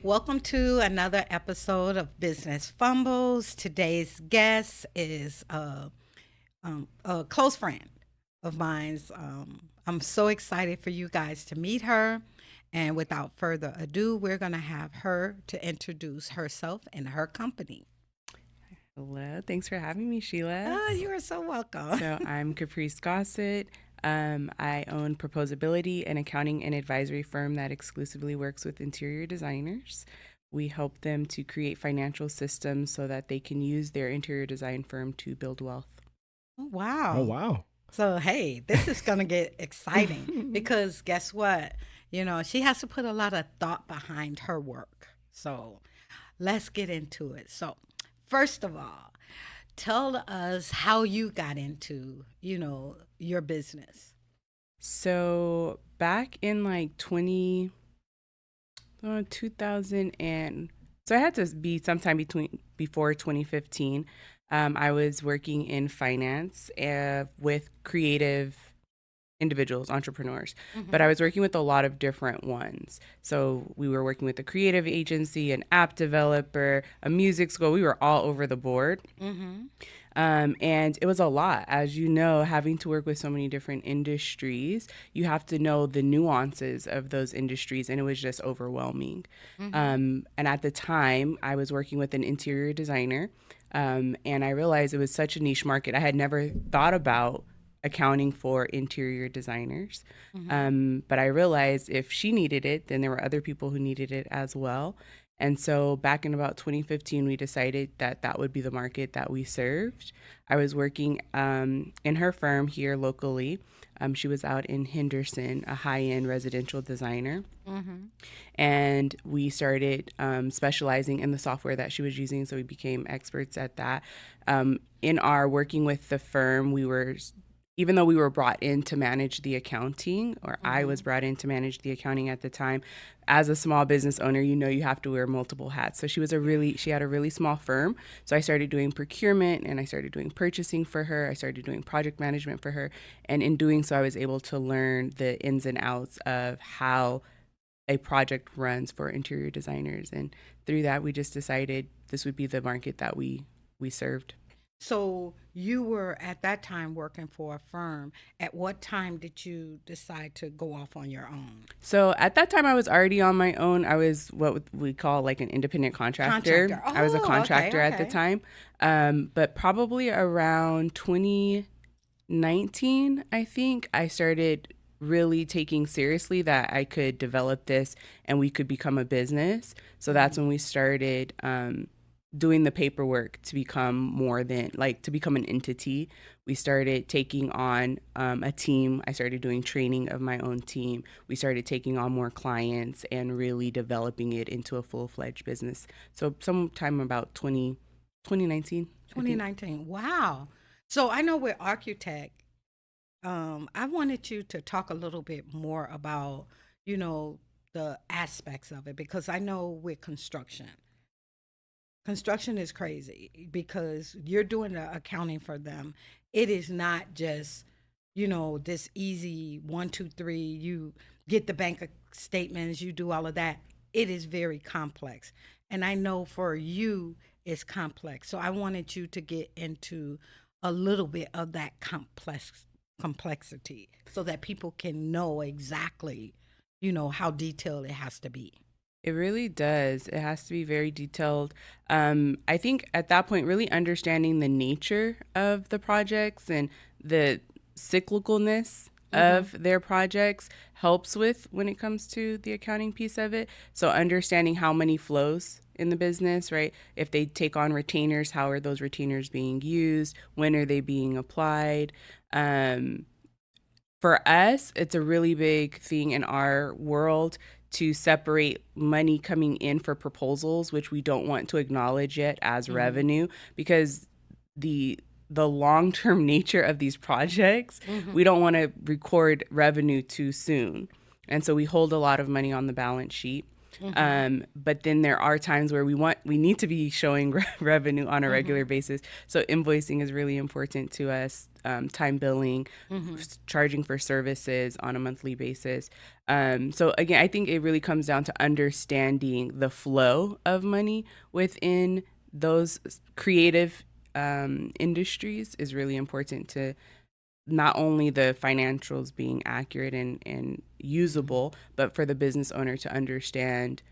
Welcome to another episode of Business Fumbles. Today's guest is a close friend of mine's. I'm so excited for you guys to meet her. And without further ado, we're going to have her to introduce herself and her company. Hello, thanks for having me, Sheila. Oh, you are so welcome. So I'm Caprice Gossett. I own Proposability, an accounting and advisory firm that exclusively works with interior designers. We help them to create financial systems so that they can use their interior design firm to build wealth. Oh, Oh, wow. wow. So, hey, this is going to get exciting because guess what? She has to put a lot of thought behind her work. So, let's get into it. So, first of all, tell us how you got into, your business. So back in like 2000 and so I had to be sometime before 2015. I was working in finance with creative individuals, entrepreneurs, but I Mm-hmm. was working with a lot of different ones. So we were working with a creative agency, an app developer, a music school. We were all over the board. Mm-hmm. And it was a lot. As you know, having to work with so many different industries, you have to know the nuances of those industries, and it was just overwhelming. Mm-hmm. And at the time, I was working with an interior designer, and I realized it was such a niche market. I had never thought about accounting for interior designers. Mm-hmm. But I realized if she needed it, then there were other people who needed it as well. And so back in about 2015, we decided that that would be the market that we served. I was working in her firm here locally. She was out in Henderson, a high end residential designer. Mm-hmm. And we started specializing in the software that she was using. So we became experts at that. In our working with the firm, even though we were brought in to manage the accounting, or I was Mm-hmm. brought in to manage the accounting at the time, as a small business owner, you have to wear multiple hats. So she had a really small firm. So I started doing procurement and I started doing purchasing for her. I started doing project management for her. And in doing so, I was able to learn the ins and outs of how a project runs for interior designers. And through that, we just decided this would be the market that we served. So, you were at that time working for a firm. At what time did you decide to go off on your own? So at that time, I was already on my own. I was what we call like an independent contractor. Contractor. I was a Oh, okay, contractor at the okay. time. But probably around 2019, I think, I started really taking seriously that I could develop this and we could become a business. So that's Mm-hmm. when we started doing the paperwork to become more than like to become an entity. We started taking on a team. I started doing training of my own team. We started taking on more clients and really developing it into a full-fledged business. So sometime about 2019, I think. 2019. Wow. So I know with architect, I wanted you to talk a little bit more about, you know, the aspects of it because I know with construction is crazy because you're doing the accounting for them. It is not just, this easy one, two, three, you get the statements, you do all of that. It is very complex. And I know for you, it's complex. So I wanted you to get into a little bit of that complexity so that people can know exactly, how detailed it has to be. It really does. It has to be very detailed. I think at that point, really understanding the nature of the projects and the cyclicalness Mm-hmm. of their projects helps with when it comes to the accounting piece of it. So understanding how money flows in the business, right? If they take on retainers, how are those retainers being used? When are they being applied? Um, for us, it's a really big thing in our world to separate money coming in for proposals, which we don't want to acknowledge yet as Mm-hmm. revenue, because the the long-term nature of these projects, Mm-hmm. we don't want to record revenue too soon. And so we hold a lot of money on the balance sheet. But then there are times where we need to be showing revenue on a regular basis. So invoicing is really important to us. Time billing, charging for services on a monthly basis. So again, I think it really comes down to understanding the flow of money within those creative industries is really important to not only the financials being accurate and usable, but for the business owner to understand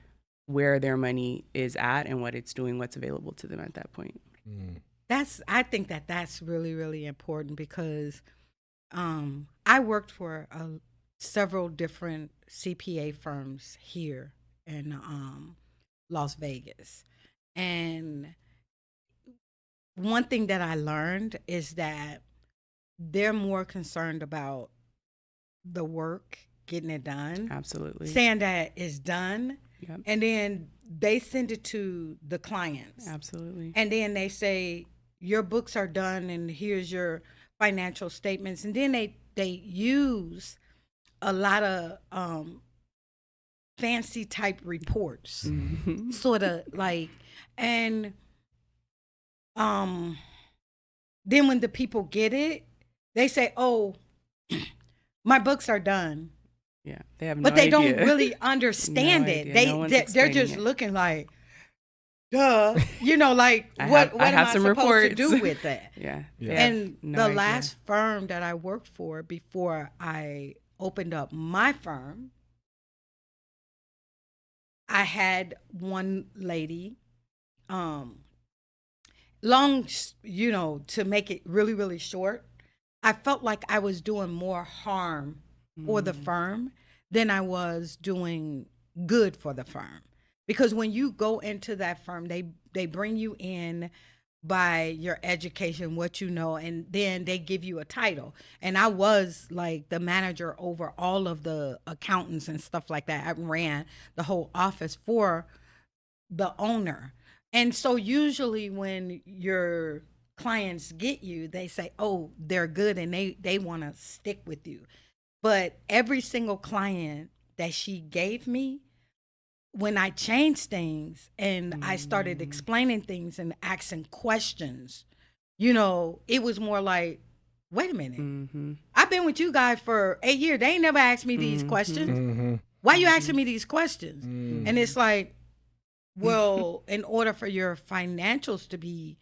where their money is at and what it's doing, what's available to them at that point. I think that's really, really important because I worked for several different CPA firms here in Las Vegas. And one thing that I learned is that they're more concerned about the work, getting it done, Absolutely. saying that it's done, Yep. and then they send it to the clients. Absolutely. And then they say, your books are done and here's your financial statements. And then they use a lot of fancy type reports, sort of like, and then when the people get it, they say, oh, my books are done. Yeah, they have no But they idea. don't really understand No it. idea. No one's They're explaining just it. looking like, duh, like I what have am I some supposed reports. to do with that? Yeah. Yeah. they have And no the idea. last firm that I worked for before I opened up my firm, I had one lady, long, to make it really, really short, I felt like I was doing more harm for the firm than I was doing good for the firm. Because when you go into that firm, they bring you in by your education, what you know, and then they give you a title. And I was like the manager over all of the accountants and stuff like that. I ran the whole office for the owner. And so usually when your clients get you, they say, oh, they're good and they want to stick with you. But every single client that she gave me, when I changed things and I started explaining things and asking questions, it was more like, wait a minute. I've been with you guys for 8 years. They ain't never asked me these questions. Why you asking me these questions? And it's like, well, in order for your financials to be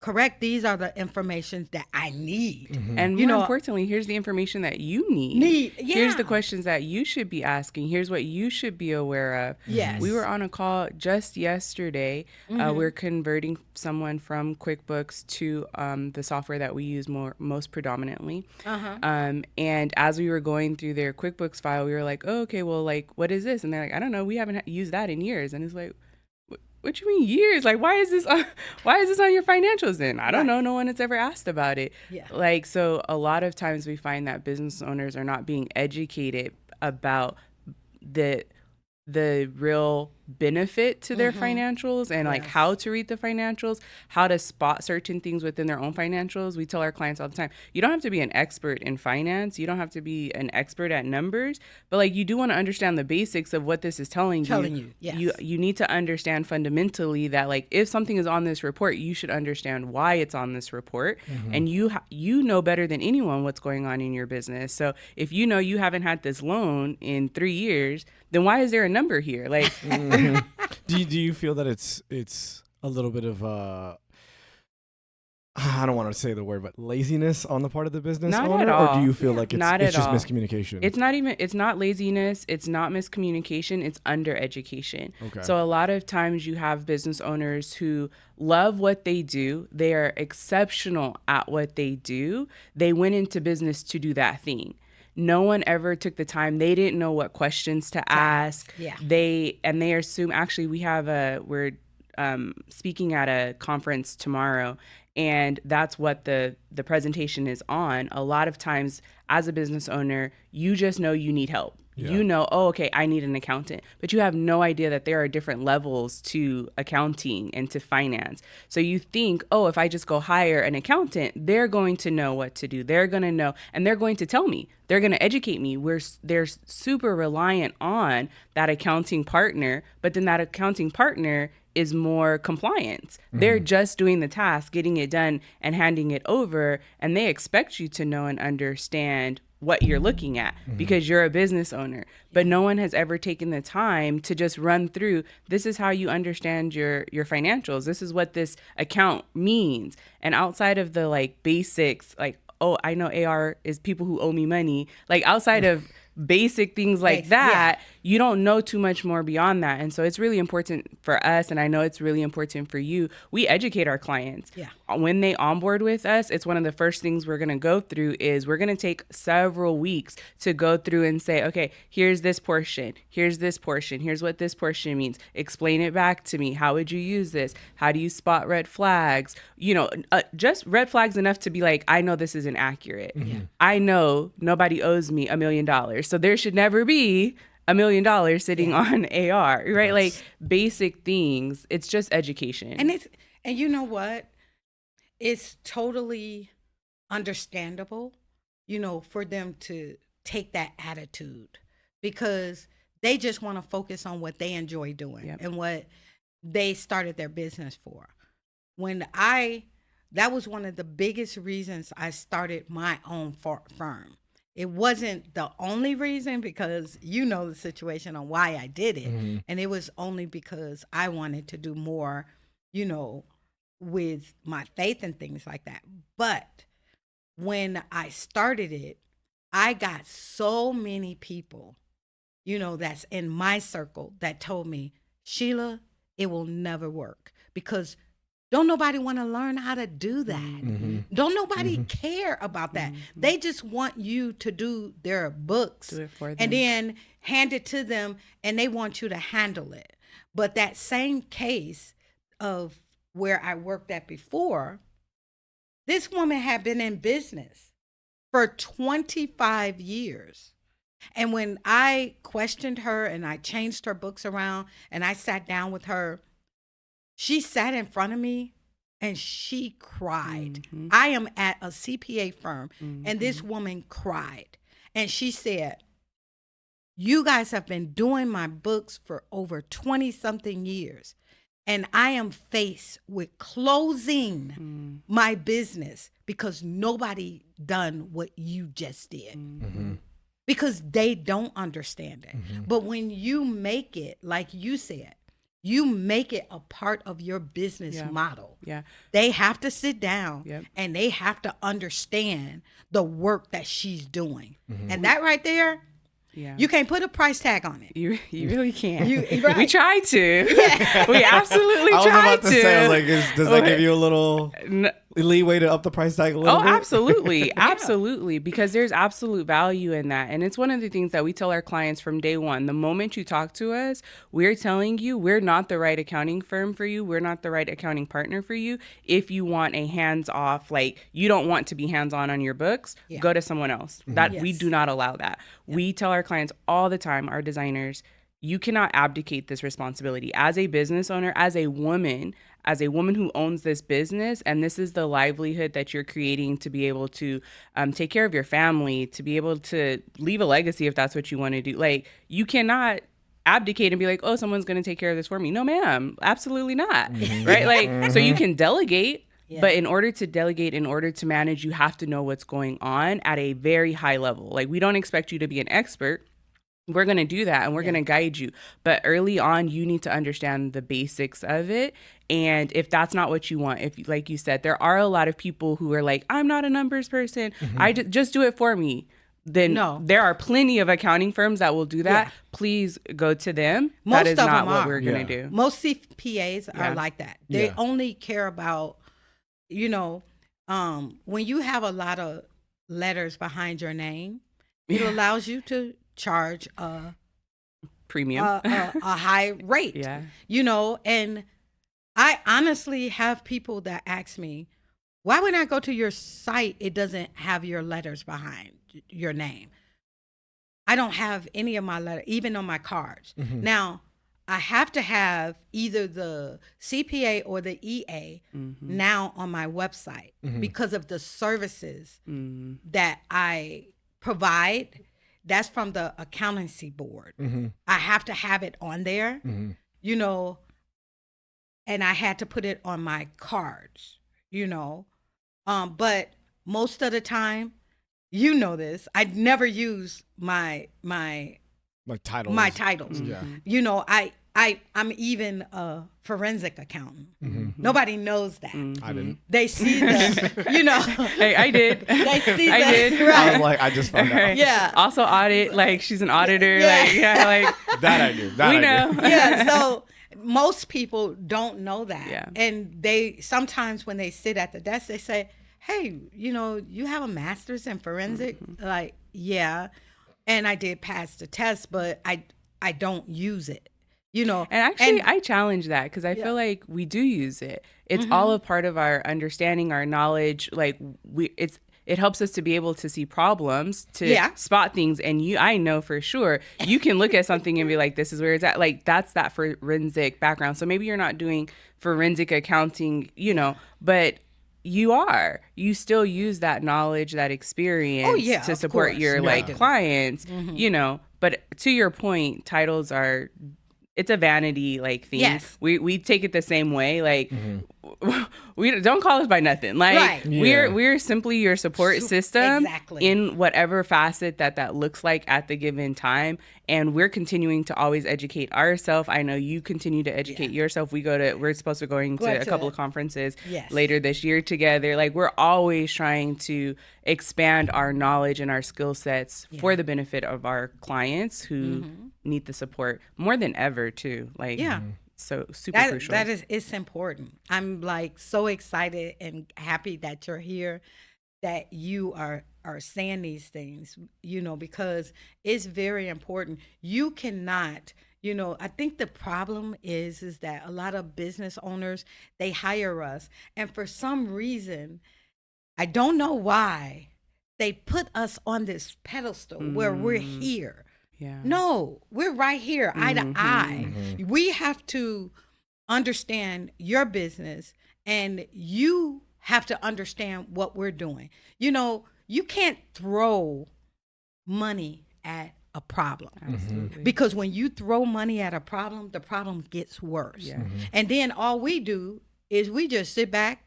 correct, these are the information that I need. And more importantly, here's the information that you need. Here's the questions that you should be asking. Here's what you should be aware of. Yes. We were on a call just yesterday. We're converting someone from QuickBooks to the software that we use most predominantly. And as we were going through their QuickBooks file, we were like, oh, okay, well, like, what is this? And they're like, I don't know. We haven't used that in years. And it's like, what you mean years? Like, why is this on your financials then? I don't know. No one has ever asked about it. Yeah. Like, so a lot of times we find that business owners are not being educated about the real benefit to their financials and like how to read the financials, how to spot certain things within their own financials. We tell our clients all the time, you don't have to be an expert in finance. You don't have to be an expert at numbers, but like you do want to understand the basics of what this is telling you. Yes. You need to understand fundamentally that like if something is on this report, you should understand why it's on this report. And you know better than anyone what's going on in your business. So if you know you haven't had this loan in 3 years, then why is there a number here? Like, Do you feel that it's a little bit of I don't want to say the word, but laziness on the part of the business Not owner, at all. or do you feel like Not it's at just all. miscommunication? it's not laziness, it's not miscommunication, it's undereducation. Okay. So a lot of times you have business owners who love what they do, they are exceptional at what they do. They went into business to do that thing. No one ever took the time. They didn't know what questions to ask. Yeah. They assume, actually we're speaking at a conference tomorrow, and that's what the presentation is on. A lot of times as a business owner, you just know you need help. You know, oh, okay, I need an accountant. But you have no idea that there are different levels to accounting and to finance. So you think, oh, if I just go hire an accountant, they're going to know what to do. They're going to know, and they're going to tell me. They're going to educate me. They're super reliant on that accounting partner, but then that accounting partner is more compliance. They're just doing the task, getting it done and handing it over, and they expect you to know and understand what you're looking at because you're a business owner. But no one has ever taken the time to just run through, this is how you understand your financials. This is what this account means. And outside of the like basics, like, oh, I know AR is people who owe me money. Like outside of basic things like that, you don't know too much more beyond that. And so it's really important for us, and I know it's really important for you. We educate our clients. Yeah. When they onboard with us, it's one of the first things we're going to go through is we're going to take several weeks to go through and say, okay, here's this portion. Here's this portion. Here's what this portion means. Explain it back to me. How would you use this? How do you spot red flags? You know, just red flags enough to be like, I know this isn't accurate. I know nobody owes me $1 million. So there should never be $1 million sitting on AR, right? Like basic things. It's just education. And you know what? It's totally understandable, you know, for them to take that attitude because they just want to focus on what they enjoy doing and what they started their business for. That was one of the biggest reasons I started my own firm. It wasn't the only reason because you know the situation on why I did it. And it was only because I wanted to do more, you know, with my faith and things like that. But when I started it, I got so many people, you know, that's in my circle that told me, Sheila, it will never work because don't nobody want to learn how to do that. Don't nobody care about that. They just want you to do their books Do it for them. and then hand it to them and they want you to handle it. But that same case of where I worked at before, this woman had been in business for 25 years. And when I questioned her and I changed her books around and I sat down with her, she sat in front of me and she cried. I am at a CPA firm and this woman cried. And she said, you guys have been doing my books for over 20 something years. And I am faced with closing my business because nobody done what you just did. Because they don't understand it. But when you make it, like you said, you make it a part of your business model. They have to sit down and they have to understand the work that she's doing. And that right there, you can't put a price tag on it. You really can't. Right. We try to. We absolutely I was try about to say, I was like, does that give you a little leeway to up the price tag a little bit? Absolutely. Absolutely. Because there's absolute value in that. And it's one of the things that we tell our clients from day one. The moment you talk to us, we're telling you we're not the right accounting firm for you. We're not the right accounting partner for you. If you want a hands-off, like you don't want to be hands-on on your books, go to someone else. We do not allow that. We tell our clients all the time, our designers, you cannot abdicate this responsibility as a business owner, as a woman who owns this business, and this is the livelihood that you're creating to be able to take care of your family, to be able to leave a legacy if that's what you want to do. Like, you cannot abdicate and be like, oh, someone's going to take care of this for me. No, ma'am, absolutely not. Right? Like, so you can delegate. But in order to delegate, in order to manage, you have to know what's going on at a very high level. Like, we don't expect you to be an expert. We're going to do that and we're going to guide you. But early on, you need to understand the basics of it. And if that's not what you want, if, like you said, there are a lot of people who are like, I'm not a numbers person. I just do it for me. Then there are plenty of accounting firms that will do that. Please go to them. Most that is of not them what are. we're going to do. Most CPAs are like that. They only care about, you know, when you have a lot of letters behind your name, it allows you to charge a premium, a high rate. You know, and I honestly have people that ask me, why when I go to your site, it doesn't have your letters behind your name? I don't have any of my letter, even on my cards. Now, I have to have either the CPA or the EA now on my website because of the services that I provide. That's from the accountancy board. I have to have it on there, you know, and I had to put it on my cards, you know. But most of the time, you know this, I never use my titles. My titles. Yeah. You know, I'm even a forensic accountant. Nobody knows that. I didn't. They see the, you know. Hey, I did. They see I the, did. I right. was like, I just found out. Yeah. Also audit, like she's an auditor. Yeah. Like, yeah, like That I knew. That we I know. knew. Yeah, so most people don't know that. Yeah. And they sometimes when they sit at the desk, they say, hey, you know, you have a master's in forensic? Like, yeah. And I did pass the test, but I don't use it, you know. And actually, I challenge that because I feel like we do use it. It's all a part of our understanding, our knowledge. Like it helps us to be able to see problems, to spot things. And I know for sure you can look at something and be like, this is where it's at. Like that's that forensic background. So maybe you're not doing forensic accounting, you know, but you still use that knowledge, that experience to support your like clients, you know. But to your point, titles it's a vanity like thing. Yes. We take it the same way. Like we don't call us by nothing. Like we're simply your support system in whatever facet that looks like at the given time. And we're continuing to always educate ourselves. I know you continue to educate yourself. We're supposed to be going to a couple of conferences later this year together. Like we're always trying to expand our knowledge and our skill sets for the benefit of our clients who need the support more than ever too. Like so super crucial. It's important. I'm like so excited and happy that you're here, that you are saying these things, you know, because it's very important. You cannot, you know, I think the problem is that a lot of business owners, they hire us, and for some reason, I don't know why, they put us on this pedestal where we're here. Yeah. No, we're right here, eye to eye. We have to understand your business, and you have to understand what we're doing. You know, you can't throw money at a problem. Absolutely. Because when you throw money at a problem, the problem gets worse. Yeah. And then all we do is we just sit back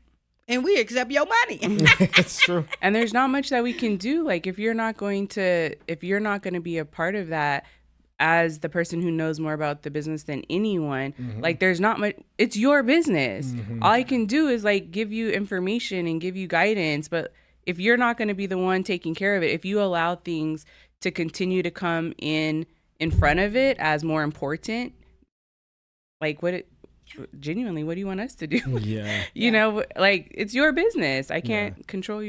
and we accept your money. It's true. And there's not much that we can do. Like if you're not going to be a part of that as the person who knows more about the business than anyone, like there's not much, it's your business. All I can do is like give you information and give you guidance. But if you're not going to be the one taking care of it, if you allow things to continue to come in front of it as more important, like genuinely, what do you want us to do? Yeah. You know, like it's your business. I can't control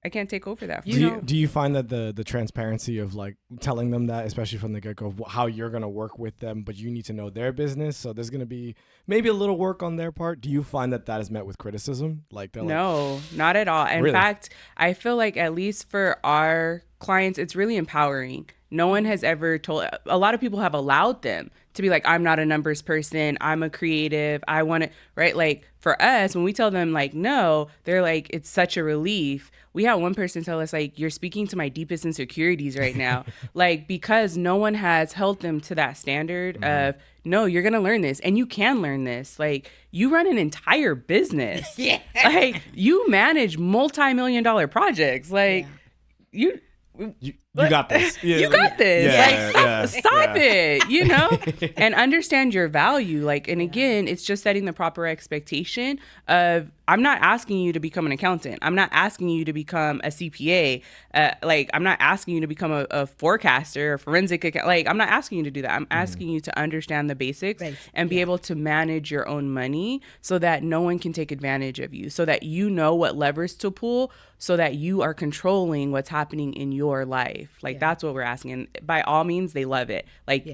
I can't take over that. Do you find that the transparency of like telling them that, especially from the get-go, how you're going to work with them, but you need to know their business, so there's going to be maybe a little work on their part? Do you find that is met with criticism? Like no, not at all. In fact, I feel like at least for our clients, it's really empowering. No one has ever a lot of people have allowed them to be like, I'm not a numbers person, I'm a creative, I want to, right? Like for us, when we tell them like, no, they're like, it's such a relief. We had one person tell us like, you're speaking to my deepest insecurities right now. Like, because no one has held them to that standard of, no, you're going to learn this and you can learn this. Like you run an entire business. Like you manage multi-million-dollar projects. Like you got this. Yeah. You got this. Yeah, like, stop it, you know? And understand your value. Like, and again, it's just setting the proper expectation of, I'm not asking you to become an accountant. I'm not asking you to become a CPA. Like, I'm not asking you to become a forecaster or forensic account. Like, I'm not asking you to do that. I'm asking you to understand the basics and be able to manage your own money so that no one can take advantage of you, so that you know what levers to pull, so that you are controlling what's happening in your life. Like, that's what we're asking. And by all means, they love it. Like,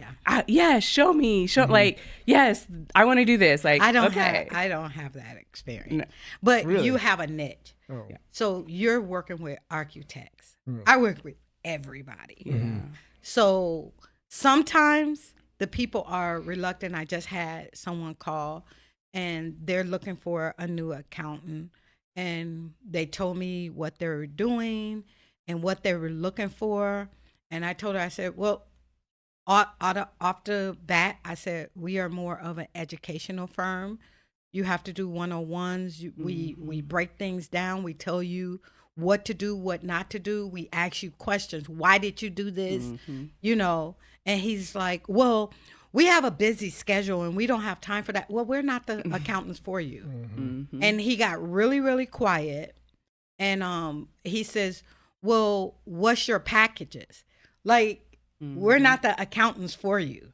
show me. Like, yes, I want to do this. Like, I don't have that experience. No. But Really? you have a niche. So you're working with architects. I work with everybody. So sometimes the people are reluctant. I just had someone call and they're looking for a new accountant. And they told me what they were doing and what they were looking for. And I told her, I said, well, off the bat, I said, we are more of an educational firm. You have to do one-on-ones. We break things down. We tell you what to do, what not to do. We ask you questions. Why did you do this? You know, and he's like, well, we have a busy schedule and we don't have time for that. Well, we're not the accountants for you. And he got really, really quiet. And he says, well, what's your packages? Like, we're not the accountants for you.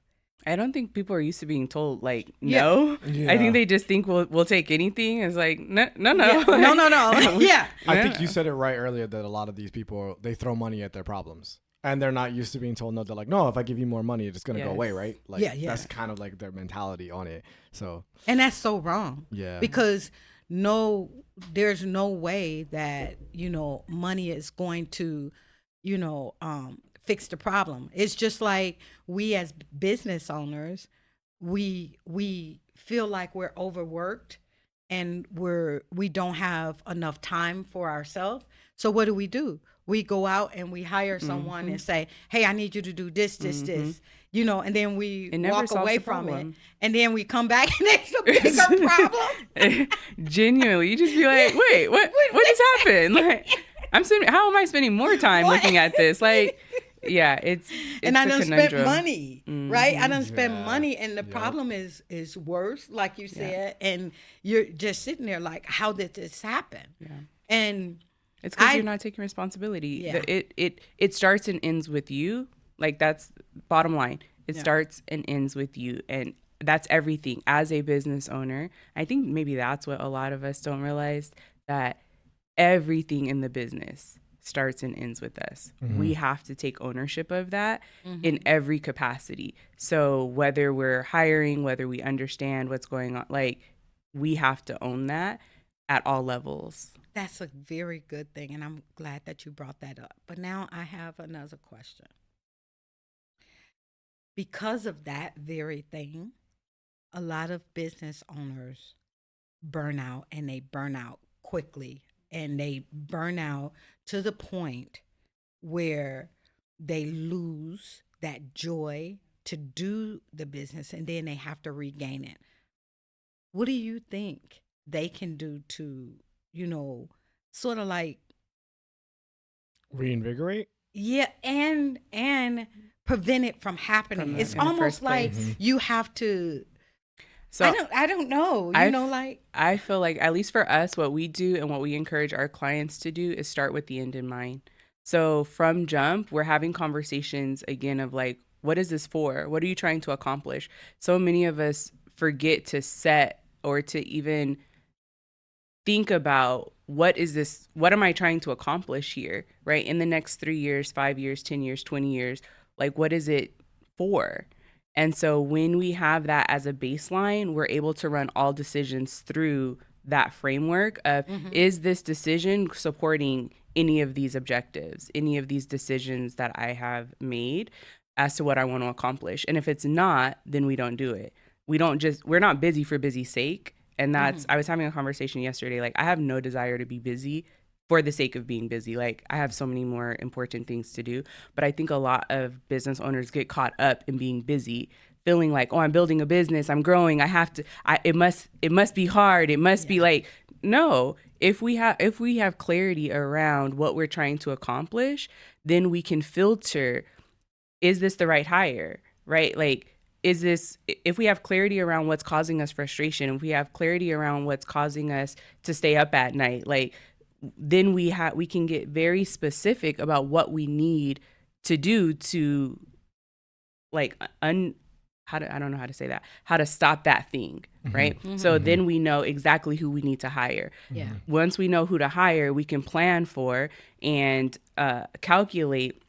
I don't think people are used to being told like no. Yeah. I think they just think we'll take anything. It's like no. Yeah. No. Yeah. I think you said it right earlier that a lot of these people, they throw money at their problems. And they're not used to being told no. They're like, no, if I give you more money, it's going to go away, right? Like, that's kind of like their mentality on it. So, and that's so wrong. Yeah. Because there's no way that, money is going to, fix the problem. It's just like we as business owners, we feel like we're overworked and we don't have enough time for ourselves. So what do? We go out and we hire someone and say, hey, I need you to do this, this, and then we walk away from it. And then we come back and it's a bigger problem. Genuinely, you just be like, wait, what just happened? Like, how am I spending more time looking at this? Like, yeah, it's and I done conundrum. spent money, right? I done spent money, and the problem is worse, like you said, and you're just sitting there like, how did this happen? Yeah. And it's because you're not taking responsibility. Yeah. It starts and ends with you. Like, that's bottom line. It starts and ends with you, and that's everything. As a business owner, I think maybe that's what a lot of us don't realize, that everything in the business starts and ends with us. We have to take ownership of that in every capacity. So whether we're hiring, whether we understand what's going on, like, we have to own that at all levels. That's a very good thing, and I'm glad that you brought that up. But now I have another question. Because of that very thing, a lot of business owners burn out, and they burn out quickly, and they burn out to the point where they lose that joy to do the business, and then they have to regain it. What do you think they can do to, sort of like reinvigorate? Yeah, and prevent it from happening. It's almost like you have to. So I don't know. I feel like, at least for us, what we do and what we encourage our clients to do is start with the end in mind. So from jump, we're having conversations again of like, what is this for? What are you trying to accomplish? So many of us forget to set or to even think about, what is this? What am I trying to accomplish here? Right? In the next 3 years, 5 years, 10 years, 20 years, like, what is it for? And so when we have that as a baseline, we're able to run all decisions through that framework of, is this decision supporting any of these objectives, any of these decisions that I have made as to what I want to accomplish? And if it's not, then we don't do it. We're not busy for busy's sake. And that's, I was having a conversation yesterday, like, I have no desire to be busy for the sake of being busy. Like, I have so many more important things to do. But I think a lot of business owners get caught up in being busy, feeling like, oh, I'm building a business, I'm growing, it must be hard. It must be like, no, if we have clarity around what we're trying to accomplish, then we can filter, is this the right hire, right? Like, if we have clarity around what's causing us frustration, if we have clarity around what's causing us to stay up at night, like, then we can get very specific about what we need to do to, like, I don't know how to say that, how to stop that thing, right? So then we know exactly who we need to hire. Yeah. Once we know who to hire, we can plan for and calculate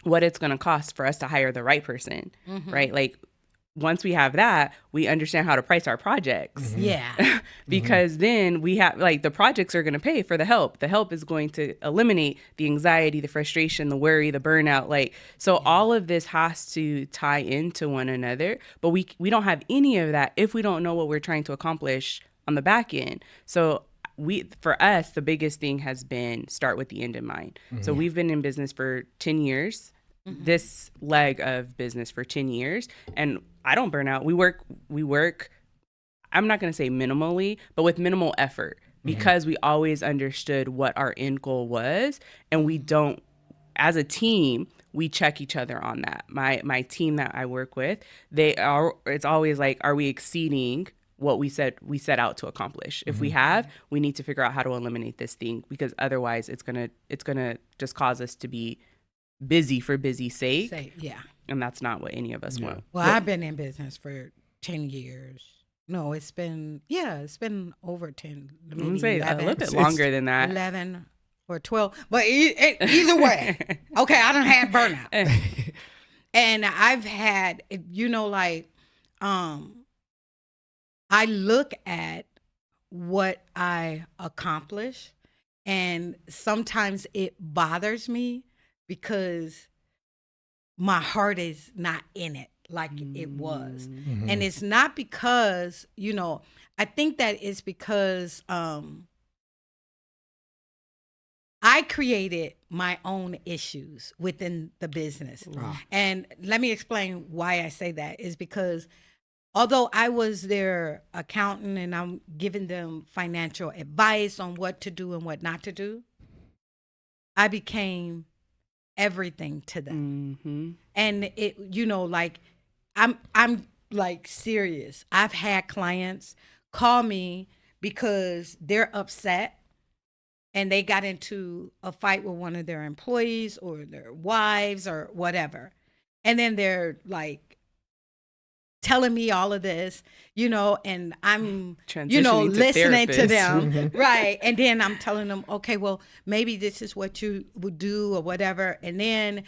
what it's going to cost for us to hire the right person, right? Like, once we have that, we understand how to price our projects. Yeah. Because then we have, like, the projects are going to pay for the help. The help is going to eliminate the anxiety, the frustration, the worry, the burnout. Like, so all of this has to tie into one another. But we don't have any of that if we don't know what we're trying to accomplish on the back end. So for us, the biggest thing has been start with the end in mind. So we've been in business for 10 years. This leg of business for 10 years, and I don't burn out. We work, I'm not going to say minimally, but with minimal effort, because we always understood what our end goal was, and we don't, as a team, we check each other on that. My team that I work with, it's always like, are we exceeding what we set out to accomplish? If we have, we need to figure out how to eliminate this thing, because otherwise it's going to just cause us to be busy for busy's sake. Yeah. And that's not what any of us want. Well, I've been in business for 10 years. No, it's been over 10. I'm going to say 11, a little bit longer than that. 11 or 12. But either way, okay, I done had burnout. And I've had, I look at what I accomplish, and sometimes it bothers me because my heart is not in it like it was. And it's not because, I think that it's because I created my own issues within the business. Wow. And let me explain why I say that is because although I was their accountant and I'm giving them financial advice on what to do and what not to do, I became everything to them. And it, I'm like serious. I've had clients call me because they're upset and they got into a fight with one of their employees or their wives or whatever. And then they're like telling me all of this, and I'm, listening to them. Right. And then I'm telling them, okay, well, maybe this is what you would do or whatever. And then,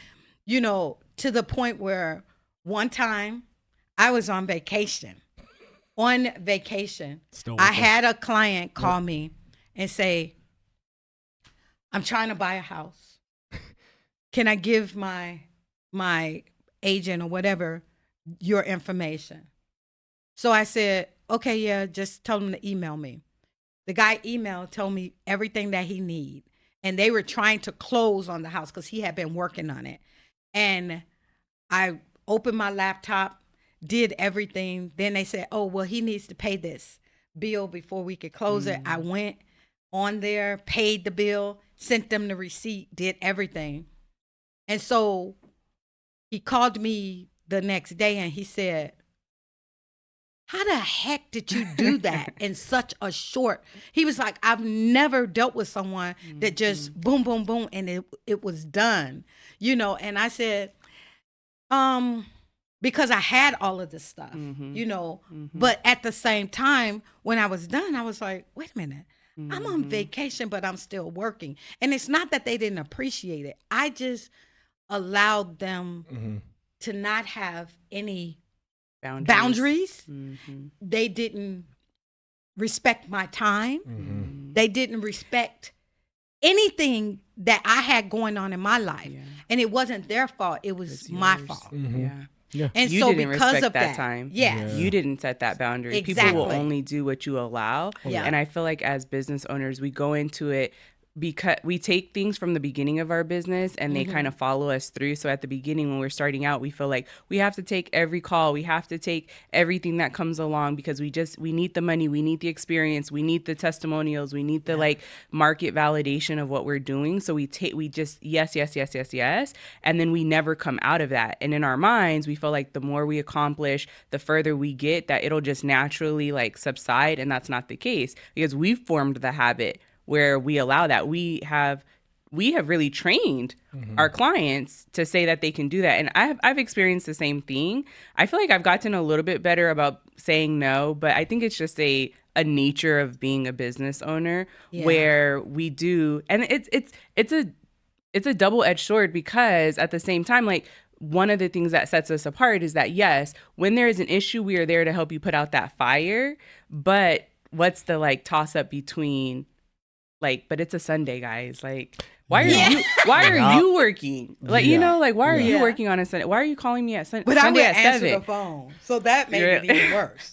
to the point where one time I was on vacation. I had a client call me and say, I'm trying to buy a house. Can I give my agent or whatever your information? So I said, okay, yeah, just tell him to email me. The guy told me everything that he need. And they were trying to close on the house because he had been working on it. And I opened my laptop, did everything. Then they said, oh, well, he needs to pay this bill before we could close it. I went on there, paid the bill, sent them the receipt, did everything. And so he called me the next day and he said, how the heck did you do that in such a short? He was like, I've never dealt with someone that just boom, boom, boom, and it was done, And I said, because I had all of this stuff, but at the same time, when I was done, I was like, wait a minute, I'm on vacation, but I'm still working. And it's not that they didn't appreciate it. I just allowed them to not have any boundaries. They didn't respect my time. They didn't respect anything that I had going on in my life. And it wasn't their fault. It was my fault. Yeah. And you so didn't because respect of that time. Yes. You didn't set that boundary. Exactly. People will only do what you allow. Yeah. And I feel like as business owners, we go into it because we take things from the beginning of our business and they kind of follow us through. So at the beginning, when we're starting out, we feel like we have to take every call. We have to take everything that comes along because we need the money. We need the experience. We need the testimonials. We need the market validation of what we're doing. So we just yes. And then we never come out of that. And in our minds, we feel like the more we accomplish, the further we get, that it'll just naturally subside. And that's not the case because we've formed the habit where we allow that. We have really trained our clients to say that they can do that. And I've experienced the same thing. I feel like I've gotten a little bit better about saying no, but I think it's just a nature of being a business owner where we do. And it's a double-edged sword because at the same time, one of the things that sets us apart is that, yes, when there is an issue, we are there to help you put out that fire. But what's the like toss up between like, but it's a Sunday, guys. Like, why are you working? Like, you know, like, why are you working on a Sunday? Why are you calling me at Sunday But I would at answer 7? the phone. So that made it even worse.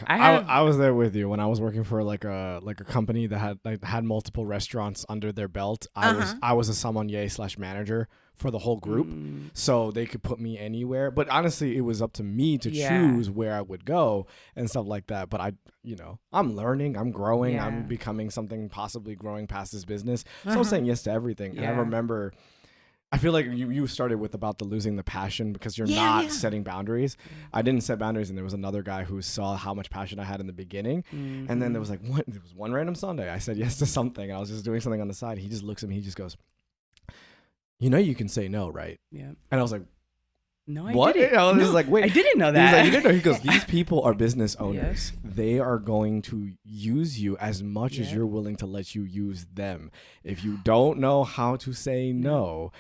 I was there with you when I was working for like a company that had multiple restaurants under their belt. I was a sommelier / manager for the whole group, so they could put me anywhere. But honestly, it was up to me to choose where I would go and stuff like that. But I'm learning, I'm growing, I'm becoming something, possibly growing past this business. So I'm saying yes to everything. And I remember, I feel like you started with about the losing the passion because you're not setting boundaries. I didn't set boundaries, and there was another guy who saw how much passion I had in the beginning. And then there was one random Sunday I said yes to something. I was just doing something on the side. He just looks at me, he just goes, you can say no, right? Yeah. And I was like, no, I what? didn't. I was just like, wait. I didn't know that. He's like, you didn't know? He goes, these people are business owners. They are going to use you as much as you're willing to let you use them. If you don't know how to say no,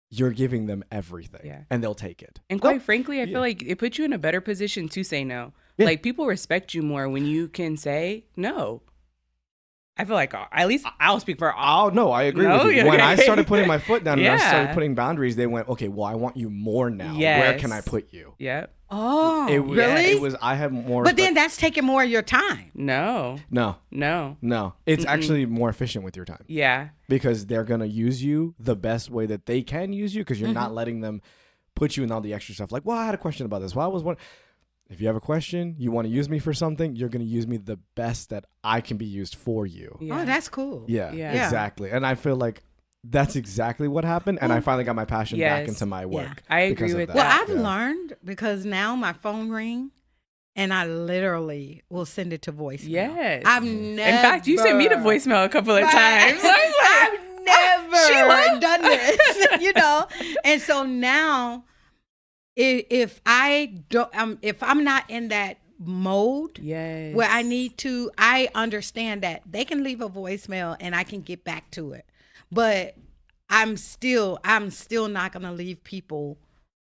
you're giving them everything and they'll take it. And quite frankly, I feel like it puts you in a better position to say no. Yeah. Like, people respect you more when you can say no. I feel like, at least I'll speak for all. Oh, no, I agree with you. When I started putting my foot down and I started putting boundaries, they went, okay, well, I want you more now. Yes. Where can I put you? Yeah. Oh, really? I have more. But then that's taking more of your time. No. It's actually more efficient with your time. Yeah. Because they're going to use you the best way that they can use you, because you're not letting them put you in all the extra stuff. Like, well, I had a question about this. Well, I was one. If you have a question, you want to use me for something, you're going to use me the best that I can be used for you. Yeah. Oh, that's cool. Yeah, exactly. And I feel like that's exactly what happened. And I finally got my passion back into my work. Yeah. I agree with that. Well, I've learned, because now my phone ring and I literally will send it to voicemail. Yes. I've never. In fact, you sent me to voicemail a couple of times. I've never done this, And so now, if I'm not in that mode where I need to, I understand that they can leave a voicemail and I can get back to it. But I'm still not gonna leave people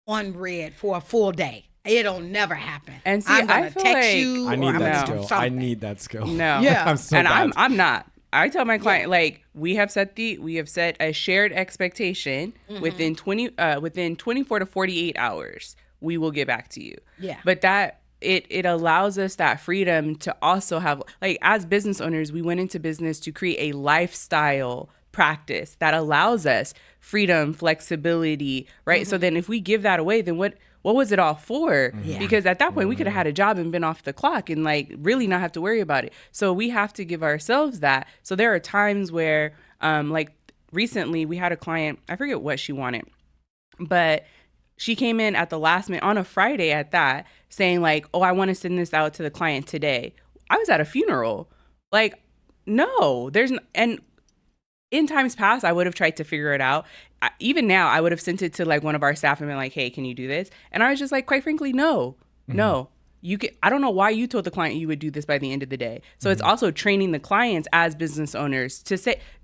on red for a full day. It'll never happen. And see, I'm gonna I feel text like you. I need that skill. I need that skill. No. Yeah. I'm so bad. I'm not. I tell my client, like, we have set a shared expectation within 24 to 48 hours. We will get back to you. Yeah. But that it allows us that freedom to also have, like, as business owners, we went into business to create a lifestyle practice that allows us freedom, flexibility, right? So then if we give that away, then what was it all for? Yeah. Because at that point we could have had a job and been off the clock and like really not have to worry about it. So we have to give ourselves that. So there are times where like recently we had a client, I forget what she wanted, but she came in at the last minute on a Friday at that, saying like, oh, I want to send this out to the client today. I was at a funeral. Like, no, and in times past, I would have tried to figure it out. Even now, I would have sent it to like one of our staff and been like, hey, can you do this? And I was just like, quite frankly, no. I don't know why you told the client you would do this by the end of the day. So it's also training the clients as business owners to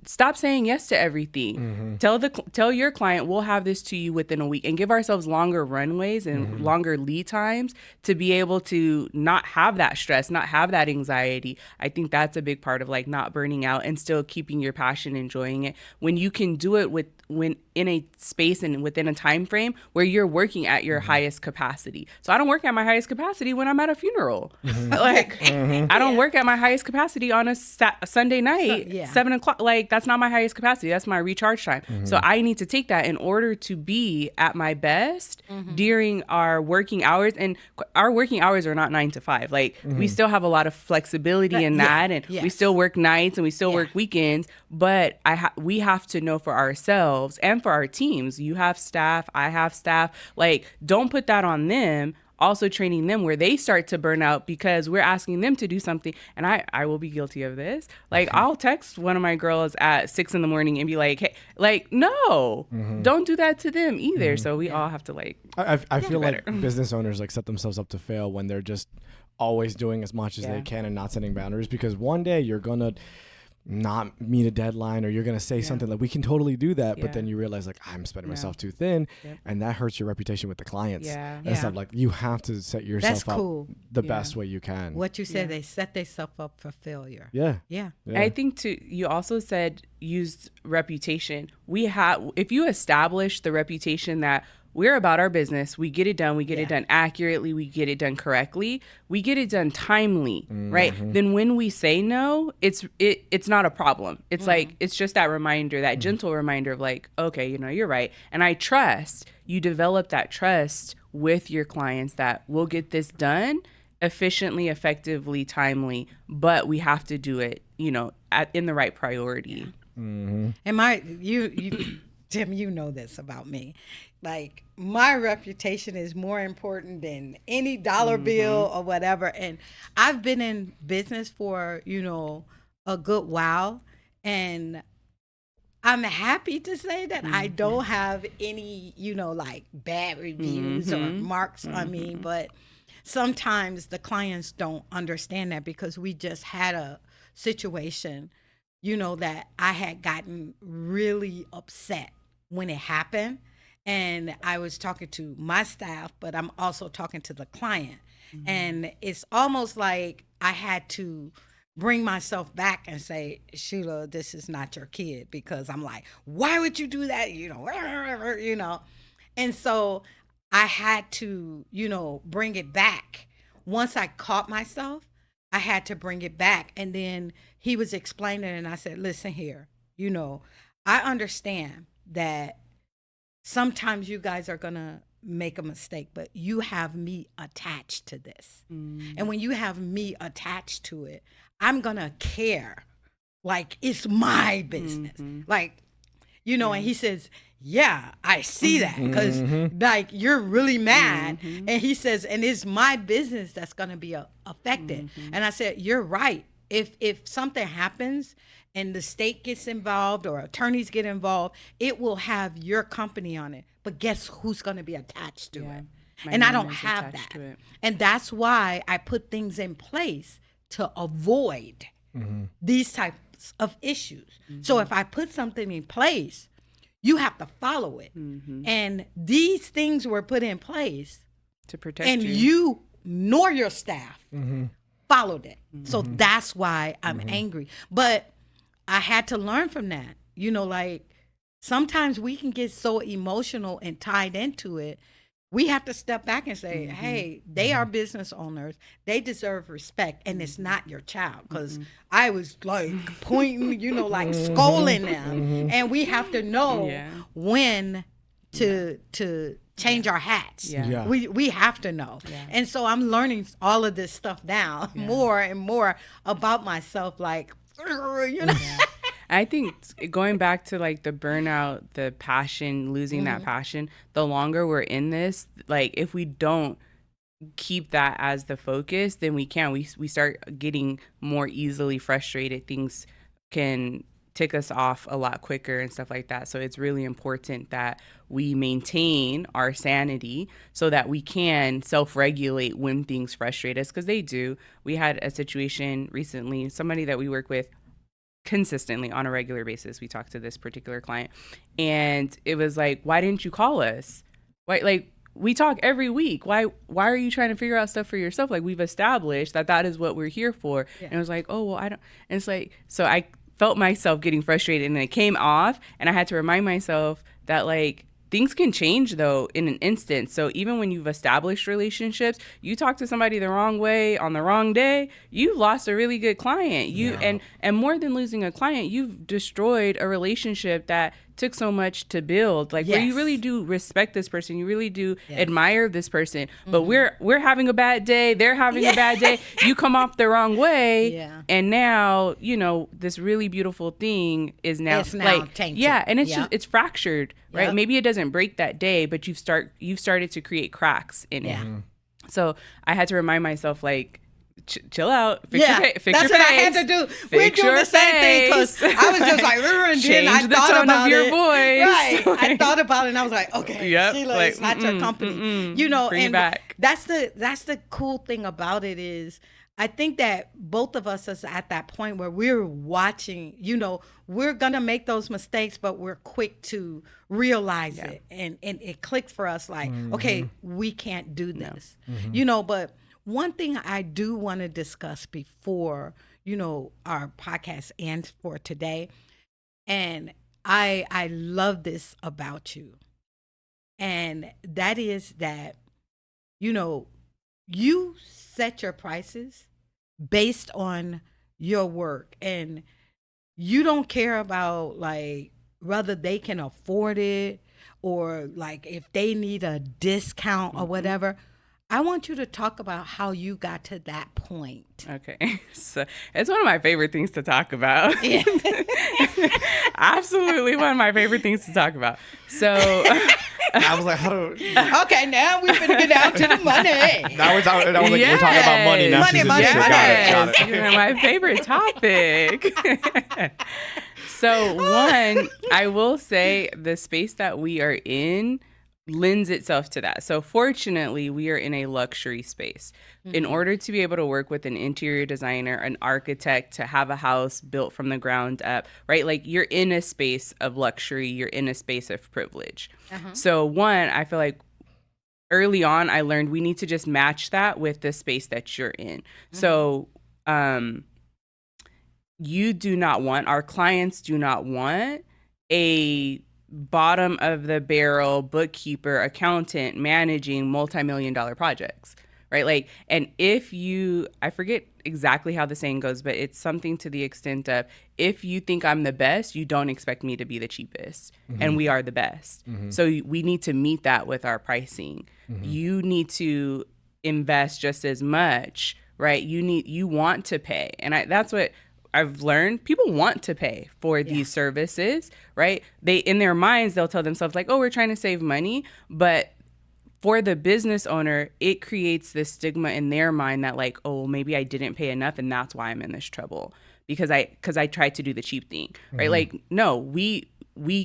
stop saying yes to everything. Tell your client, we'll have this to you within a week, and give ourselves longer runways and longer lead times to be able to not have that stress, not have that anxiety. I think that's a big part of like not burning out and still keeping your passion, enjoying it. When you can do it when in a space and within a time frame where you're working at your highest capacity. So I don't work at my highest capacity when I'm at a funeral. I don't work at my highest capacity on a Sunday night, 7:00. Like, that's not my highest capacity. That's my recharge time. So I need to take that in order to be at my best during our working hours. And our working hours are not 9 to 5. Like, we still have a lot of flexibility in that. And we still work nights and we still work weekends. But we have to know for ourselves and for our teams. You have staff, I have staff. Like, don't put that on them. Also training them where they start to burn out because we're asking them to do something. And I will be guilty of this. Like, I'll text one of my girls at 6 a.m. and be like, hey, like, no, don't do that to them either. So we all have to like, I feel like business owners like set themselves up to fail when they're just always doing as much as they can and not setting boundaries, because one day you're going to not meet a deadline, or you're going to say something like, we can totally do that. But Yeah. then you realize like, I'm spreading myself too thin, Yep. and that hurts your reputation with the clients. Yeah. And stuff. Like, you have to set yourself That's cool. up the Yeah. best way you can. What you said, Yeah. they set themselves up for failure. Yeah. Yeah. Yeah. I think too, you also said used reputation. If you establish the reputation that we're about our business, we get it done, we get it done accurately, we get it done correctly, we get it done timely, right? Then when we say no, it's not a problem. It's like, it's just that reminder, that gentle reminder of like, okay, you're right. And I trust you develop that trust with your clients that we'll get this done efficiently, effectively, timely, but we have to do it, in the right priority. And you Tim, you know this about me. Like, my reputation is more important than any dollar bill or whatever. And I've been in business for, a good while. And I'm happy to say that I don't have any, like bad reviews or marks on me. But sometimes the clients don't understand that, because we just had a situation, that I had gotten really upset when it happened. And I was talking to my staff, but I'm also talking to the client. And it's almost like I had to bring myself back and say, Sheila, this is not your kid, because I'm like, why would you do that? And so I had to, bring it back. Once I caught myself, I had to bring it back. And then he was explaining, and I said, listen here, I understand that sometimes you guys are going to make a mistake, but you have me attached to this. And when you have me attached to it, I'm going to care like it's my business. Like, and he says, yeah, I see that, because like, you're really mad. And he says, and it's my business that's going to be affected. And I said, you're right. If something happens and the state gets involved or attorneys get involved, it will have your company on it. But guess who's going to be attached to it? And I don't have that. And that's why I put things in place to avoid these types of issues. So if I put something in place, you have to follow it. And these things were put in place to protect and you nor your staff followed it. So that's why I'm angry. But I had to learn from that. Like, sometimes we can get so emotional and tied into it. We have to step back and say, hey, they are business owners. They deserve respect. And it's not your child. Because I was like pointing, like scolding them. And we have to know when to change our hats. We have to know. And so I'm learning all of this stuff now, more and more about myself. Like, I think going back to like the burnout, the passion, losing that passion, the longer we're in this, like, if we don't keep that as the focus, then we start getting more easily frustrated. Things can tick us off a lot quicker and stuff like that. So it's really important that we maintain our sanity so that we can self-regulate when things frustrate us, because they do. We had a situation recently, somebody that we work with consistently on a regular basis. We talked to this particular client, and it was like, why didn't you call us? Why, like, we talk every week. Why are you trying to figure out stuff for yourself? Like, we've established that is what we're here for. And it was like, oh, well, I don't. And it's like, so I felt myself getting frustrated, and it came off, and I had to remind myself that, like, things can change, though, in an instant. So even when you've established relationships, you talk to somebody the wrong way on the wrong day, you've lost a really good client. And more than losing a client, you've destroyed a relationship that took so much to build, like, where you really do respect this person, you really do admire this person, but we're having a bad day, they're having a bad day, you come off the wrong way, and now this really beautiful thing is now like tainted. And it's just, it's fractured, right? Maybe it doesn't break that day, but you've started to create cracks in it. So I had to remind myself, like, chill out. Fix your face. That's what I had to do. We're doing the same thing, because I was just like, and then I thought about your voice. Right. I thought about it, and I was like, okay, Sheila, like, it's not your company. Bring and it back. That's the cool thing about it is, I think that both of us is at that point where we're watching, we're going to make those mistakes, but we're quick to realize it. And it clicks for us like, okay, we can't do this, but one thing I do want to discuss before, our podcast ends for today. And I love this about you. And that is that, you set your prices based on your work, and you don't care about like whether they can afford it or like if they need a discount or whatever. I want you to talk about how you got to that point. Okay. So it's one of my favorite things to talk about. Absolutely one of my favorite things to talk about. So I was like, how do? Okay, now we're gonna get down to the money. Now we're talking about money. Now Money, she's money, interested. money. Got it. You know, my favorite topic. So one, I will say the space that we are in lends itself to that. So fortunately, we are in a luxury space. In order to be able to work with an interior designer, an architect, to have a house built from the ground up, right? Like you're in a space of luxury, you're in a space of privilege. So one, I feel like early on, I learned we need to just match that with the space that you're in. So you do not want, our clients do not want a bottom of the barrel bookkeeper, accountant managing multi-million-dollar projects, right? Like, and if you, I forget exactly how the saying goes, but it's something to the extent of, if you think I'm the best, you don't expect me to be the cheapest. And we are the best. So we need to meet that with our pricing. You need to invest just as much, right? You want to pay. And that's what I've learned. People want to pay for these services, right? They, in their minds, they'll tell themselves like, oh, we're trying to save money. But for the business owner, it creates this stigma in their mind that like, oh, maybe I didn't pay enough and that's why I'm in this trouble because I tried to do the cheap thing, right? Like, no, we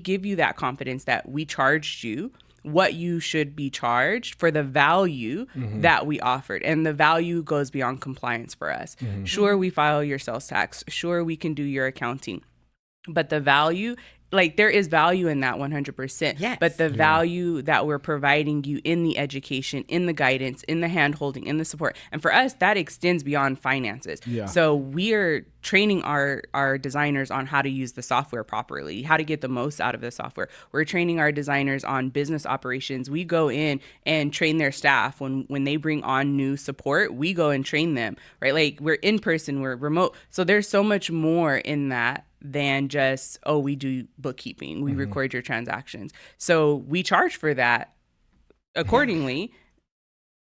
give you that confidence that we charged you what you should be charged for the value that we offered. And the value goes beyond compliance for us. Sure, we file your sales tax. Sure, we can do your accounting. But the value, like there is value in that 100%. Yes. But the value that we're providing you in the education, in the guidance, in the hand-holding, in the support. And for us, that extends beyond finances. So we are training our designers on how to use the software properly, how to get the most out of the software. We're training our designers on business operations. We go in and train their staff. When they bring on new support, we go and train them, right? Like we're in person, we're remote. So there's so much more in that than just, oh, we do bookkeeping, we record your transactions. So we charge for that accordingly.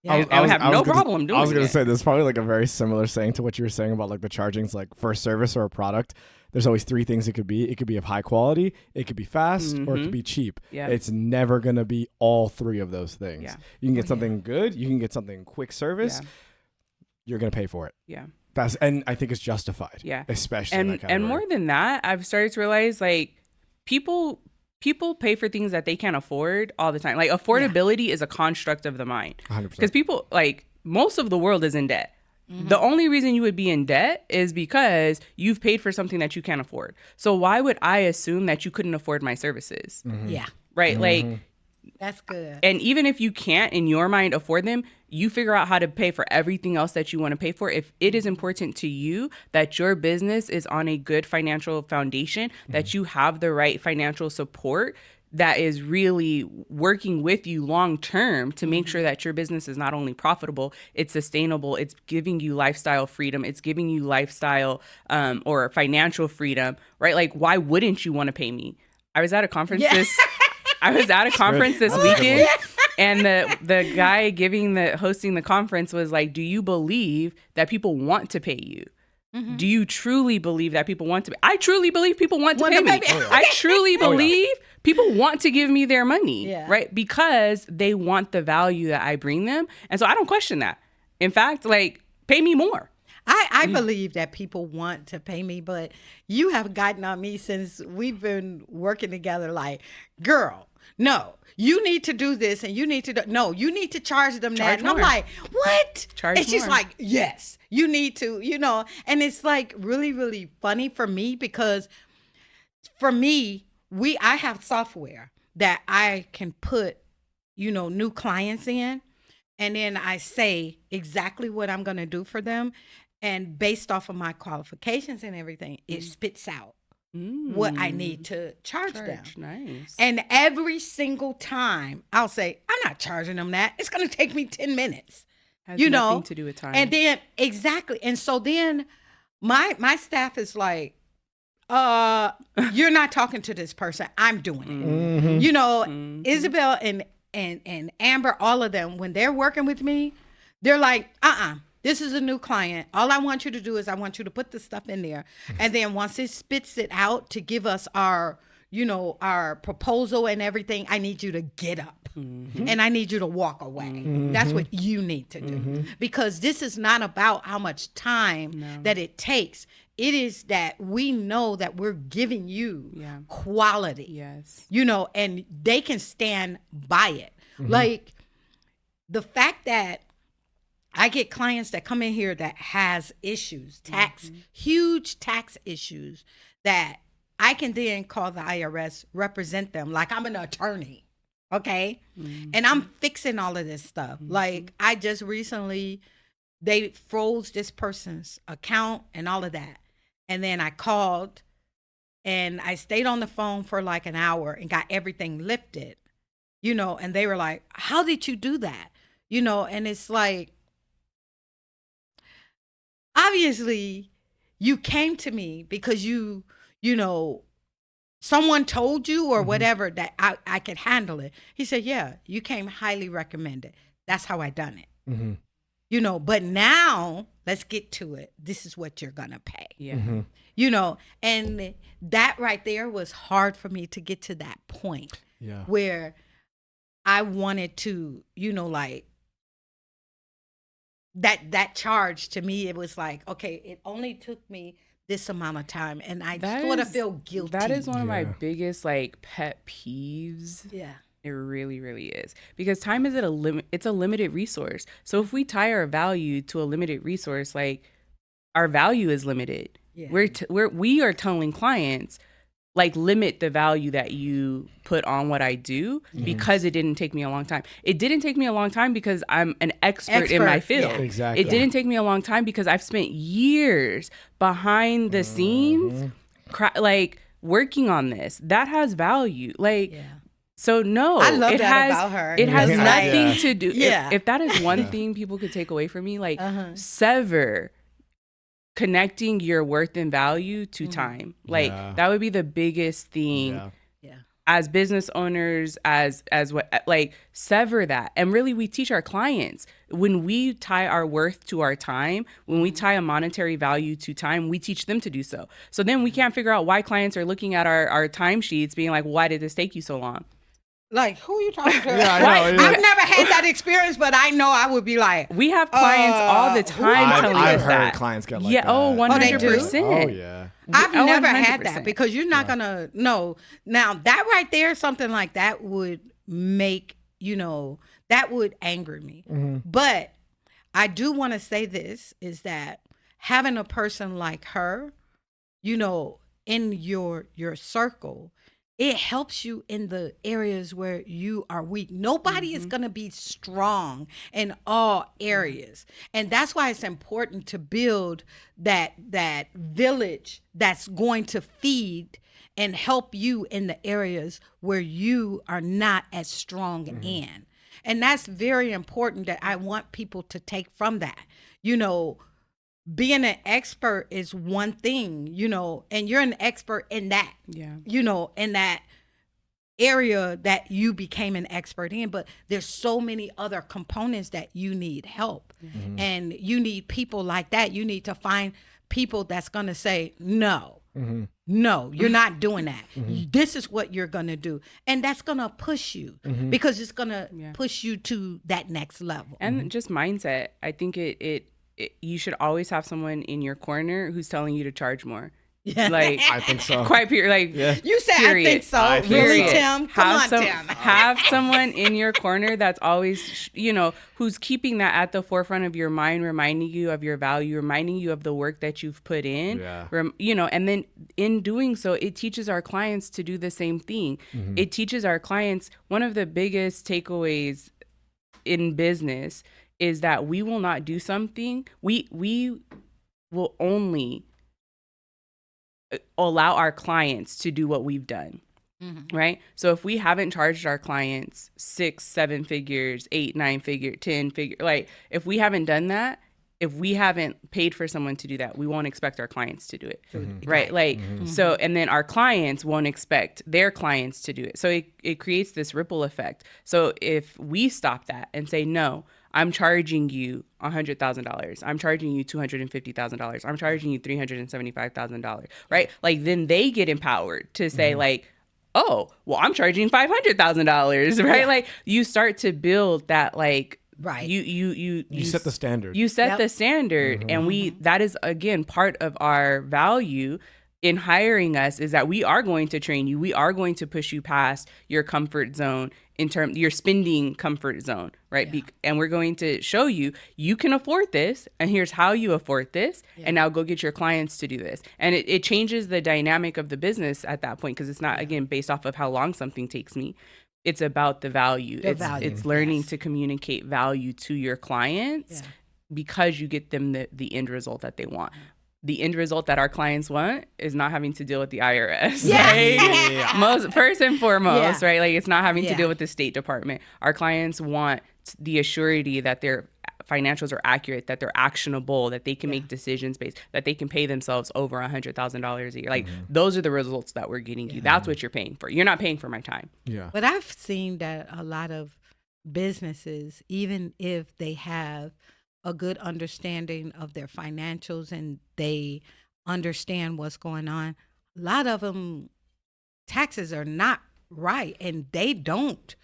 I would have no problem doing it. I was going to say, there's probably like a very similar saying to what you were saying about like the chargings, like for a service or a product. There's always three things it could be. It could be of high quality, it could be fast, or it could be cheap. It's never going to be all three of those things. You can get something good, you can get something quick service, you're going to pay for it. And I think it's justified. Especially in that category. And more than that, I've started to realize like people pay for things that they can't afford all the time. Like affordability is a construct of the mind. 100%. Because people, like most of the world is in debt. The only reason you would be in debt is because you've paid for something that you can't afford. So why would I assume that you couldn't afford my services? Right? Like that's good. And even if you can't in your mind afford them, you figure out how to pay for everything else that you want to pay for. If it is important to you that your business is on a good financial foundation, that you have the right financial support that is really working with you long term to make sure that your business is not only profitable, it's sustainable, it's giving you lifestyle freedom, it's giving you lifestyle or financial freedom, right? Like, why wouldn't you want to pay me? I was at a conference this weekend, and the guy hosting the conference was like, do you believe that people want to pay you? Do you truly believe that people want to pay? I truly believe people want to pay me. I truly believe people want to give me their money, right? Because they want the value that I bring them. And so I don't question that. In fact, like, pay me more. I believe that people want to pay me, but you have gotten on me since we've been working together like, girl, no, you need to do this and you need to no, you need to charge them that. And I'm more. like, what? Charge and she's more. like, yes, you need to, and it's like really, really funny for me because for me, I have software that I can put, new clients in, and then I say exactly what I'm going to do for them. And based off of my qualifications and everything, it spits out what I need to charge them. Nice. And every single time I'll say, I'm not charging them that. It's going to take me 10 minutes. Has nothing to do with time. And then, exactly. And so then my staff is like, you're not talking to this person. I'm doing it. Isabel and Amber, all of them, when they're working with me, they're like, this is a new client. All I want you to do is I want you to put the stuff in there. And then once it spits it out to give us our proposal and everything, I need you to get up and I need you to walk away. That's what you need to do. Because this is not about how much time that it takes. It is that we know that we're giving you quality. Yes. And they can stand by it. Like the fact that I get clients that come in here that has issues, huge tax issues, that I can then call the IRS, represent them like I'm an attorney, okay? And I'm fixing all of this stuff. Like I just recently, they froze this person's account and all of that. And then I called and I stayed on the phone for like an hour and got everything lifted, and they were like, how did you do that? And it's like, obviously, you came to me because someone told you or whatever that I could handle it. He said, yeah, you came highly recommended. That's how I done it. But now let's get to it. This is what you're going to pay. Yeah. And that right there was hard for me to get to that point where I wanted to, like, that charge to me, it was like, okay, it only took me this amount of time, and I sort of feel guilty. That is one of my biggest like pet peeves. Yeah, it really, really is, because time is it's a limited resource. So if we tie our value to a limited resource, like our value is limited. Yeah. We are telling clients, like, limit the value that you put on what I do because it didn't take me a long time. It didn't take me a long time because I'm an expert in my field. Yeah. Exactly. It didn't take me a long time because I've spent years behind the scenes, like working on this. That has value. Like, so no, I love that about her. It has nothing to do. If that is one thing people could take away from me, like sever connecting your worth and value to time. Like that would be the biggest thing as business owners, as what, like, sever that. And really, we teach our clients, when we tie our worth to our time, when we tie a monetary value to time, we teach them to do so. So then we can't figure out why clients are looking at our timesheets being like, why did this take you so long? Like, who are you talking to? Yeah, I know. I've never had that experience, but I know I would be like, we have clients all the time telling I've us heard that. clients get like yeah, that. 100%. Oh, yeah. I've never had 100%. that, because you're not gonna know. Now that right there, something like that would make, that would anger me. But I do want to say this, is that having a person like her, in your circle, it helps you in the areas where you are weak. Nobody is going to be strong in all areas. And that's why it's important to build that village that's going to feed and help you in the areas where you are not as strong in. And that's very important, that I want people to take from that. Being an expert is one thing, and you're an expert in that, in that area that you became an expert in. But there's so many other components that you need help. And you need people like that. You need to find people that's going to say, no, you're not doing that. This is what you're going to do. And that's going to push you, because it's going to push you to that next level. And just mindset. I think you should always have someone in your corner who's telling you to charge more. Like, I think so. quite period. Like, Yeah. You said period. I think so. I think Really, so. Tim? Come on, Tim. Have someone in your corner that's always, who's keeping that at the forefront of your mind, reminding you of your value, reminding you of the work that you've put in. Yeah. And then in doing so, it teaches our clients to do the same thing. It teaches our clients, one of the biggest takeaways in business is that we will not do something. We will only allow our clients to do what we've done. Right? So if we haven't charged our clients 6, 7 figures, 8, 9 figure, 10 figure, like if we haven't done that, if we haven't paid for someone to do that, we won't expect our clients to do it. Right? Like, so, and then our clients won't expect their clients to do it. So it creates this ripple effect. So if we stop that and say, no, I'm charging you $100,000. I'm charging you $250,000. I'm charging you $375,000. Right? Like then they get empowered to say like, oh, well, I'm charging $500,000. Right? Like you start to build that like, Right. You set the standard. You set the standard, and that is again part of our value in hiring us is that we are going to train you. We are going to push you past your comfort zone your spending comfort zone, right? Yeah. And we're going to show you can afford this, and here's how you afford this, and now go get your clients to do this. And it changes the dynamic of the business at that point because it's not again based off of how long something takes me. It's about the value. It's learning to communicate value to your clients because you get them the end result that they want. The end result that our clients want is not having to deal with the IRS. Right? First and foremost, right? Like it's not having to deal with the State Department. Our clients want the assurity that their financials are accurate, that they're actionable, that they can make decisions based, that they can pay themselves over $100,000 a year. Like those are the results that we're getting you. That's what you're paying for. You're not paying for my time. Yeah. But I've seen that a lot of businesses, even if they have a good understanding of their financials and they understand what's going on, a lot of them taxes are not right, and they don't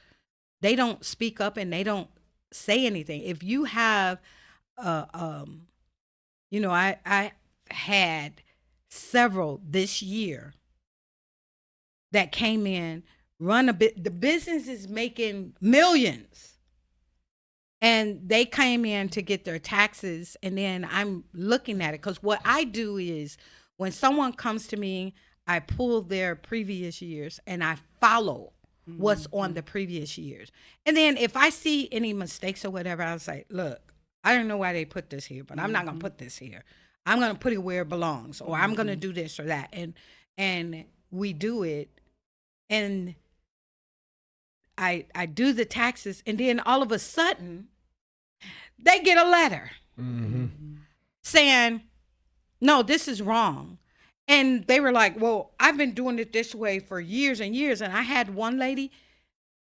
speak up and they don't say anything. If you have I had several this year that came in, run a bit, the business is making millions. And they came in to get their taxes, and then I'm looking at it because what I do is when someone comes to me, I pull their previous years and I follow what's on the previous years. And then if I see any mistakes or whatever, I'll say, look, I don't know why they put this here, but I'm not going to put this here. I'm going to put it where it belongs, or I'm going to do this or that. And we do it. And I do the taxes, and then all of a sudden, they get a letter saying, no, this is wrong. And they were like, well, I've been doing it this way for years and years. And I had one lady,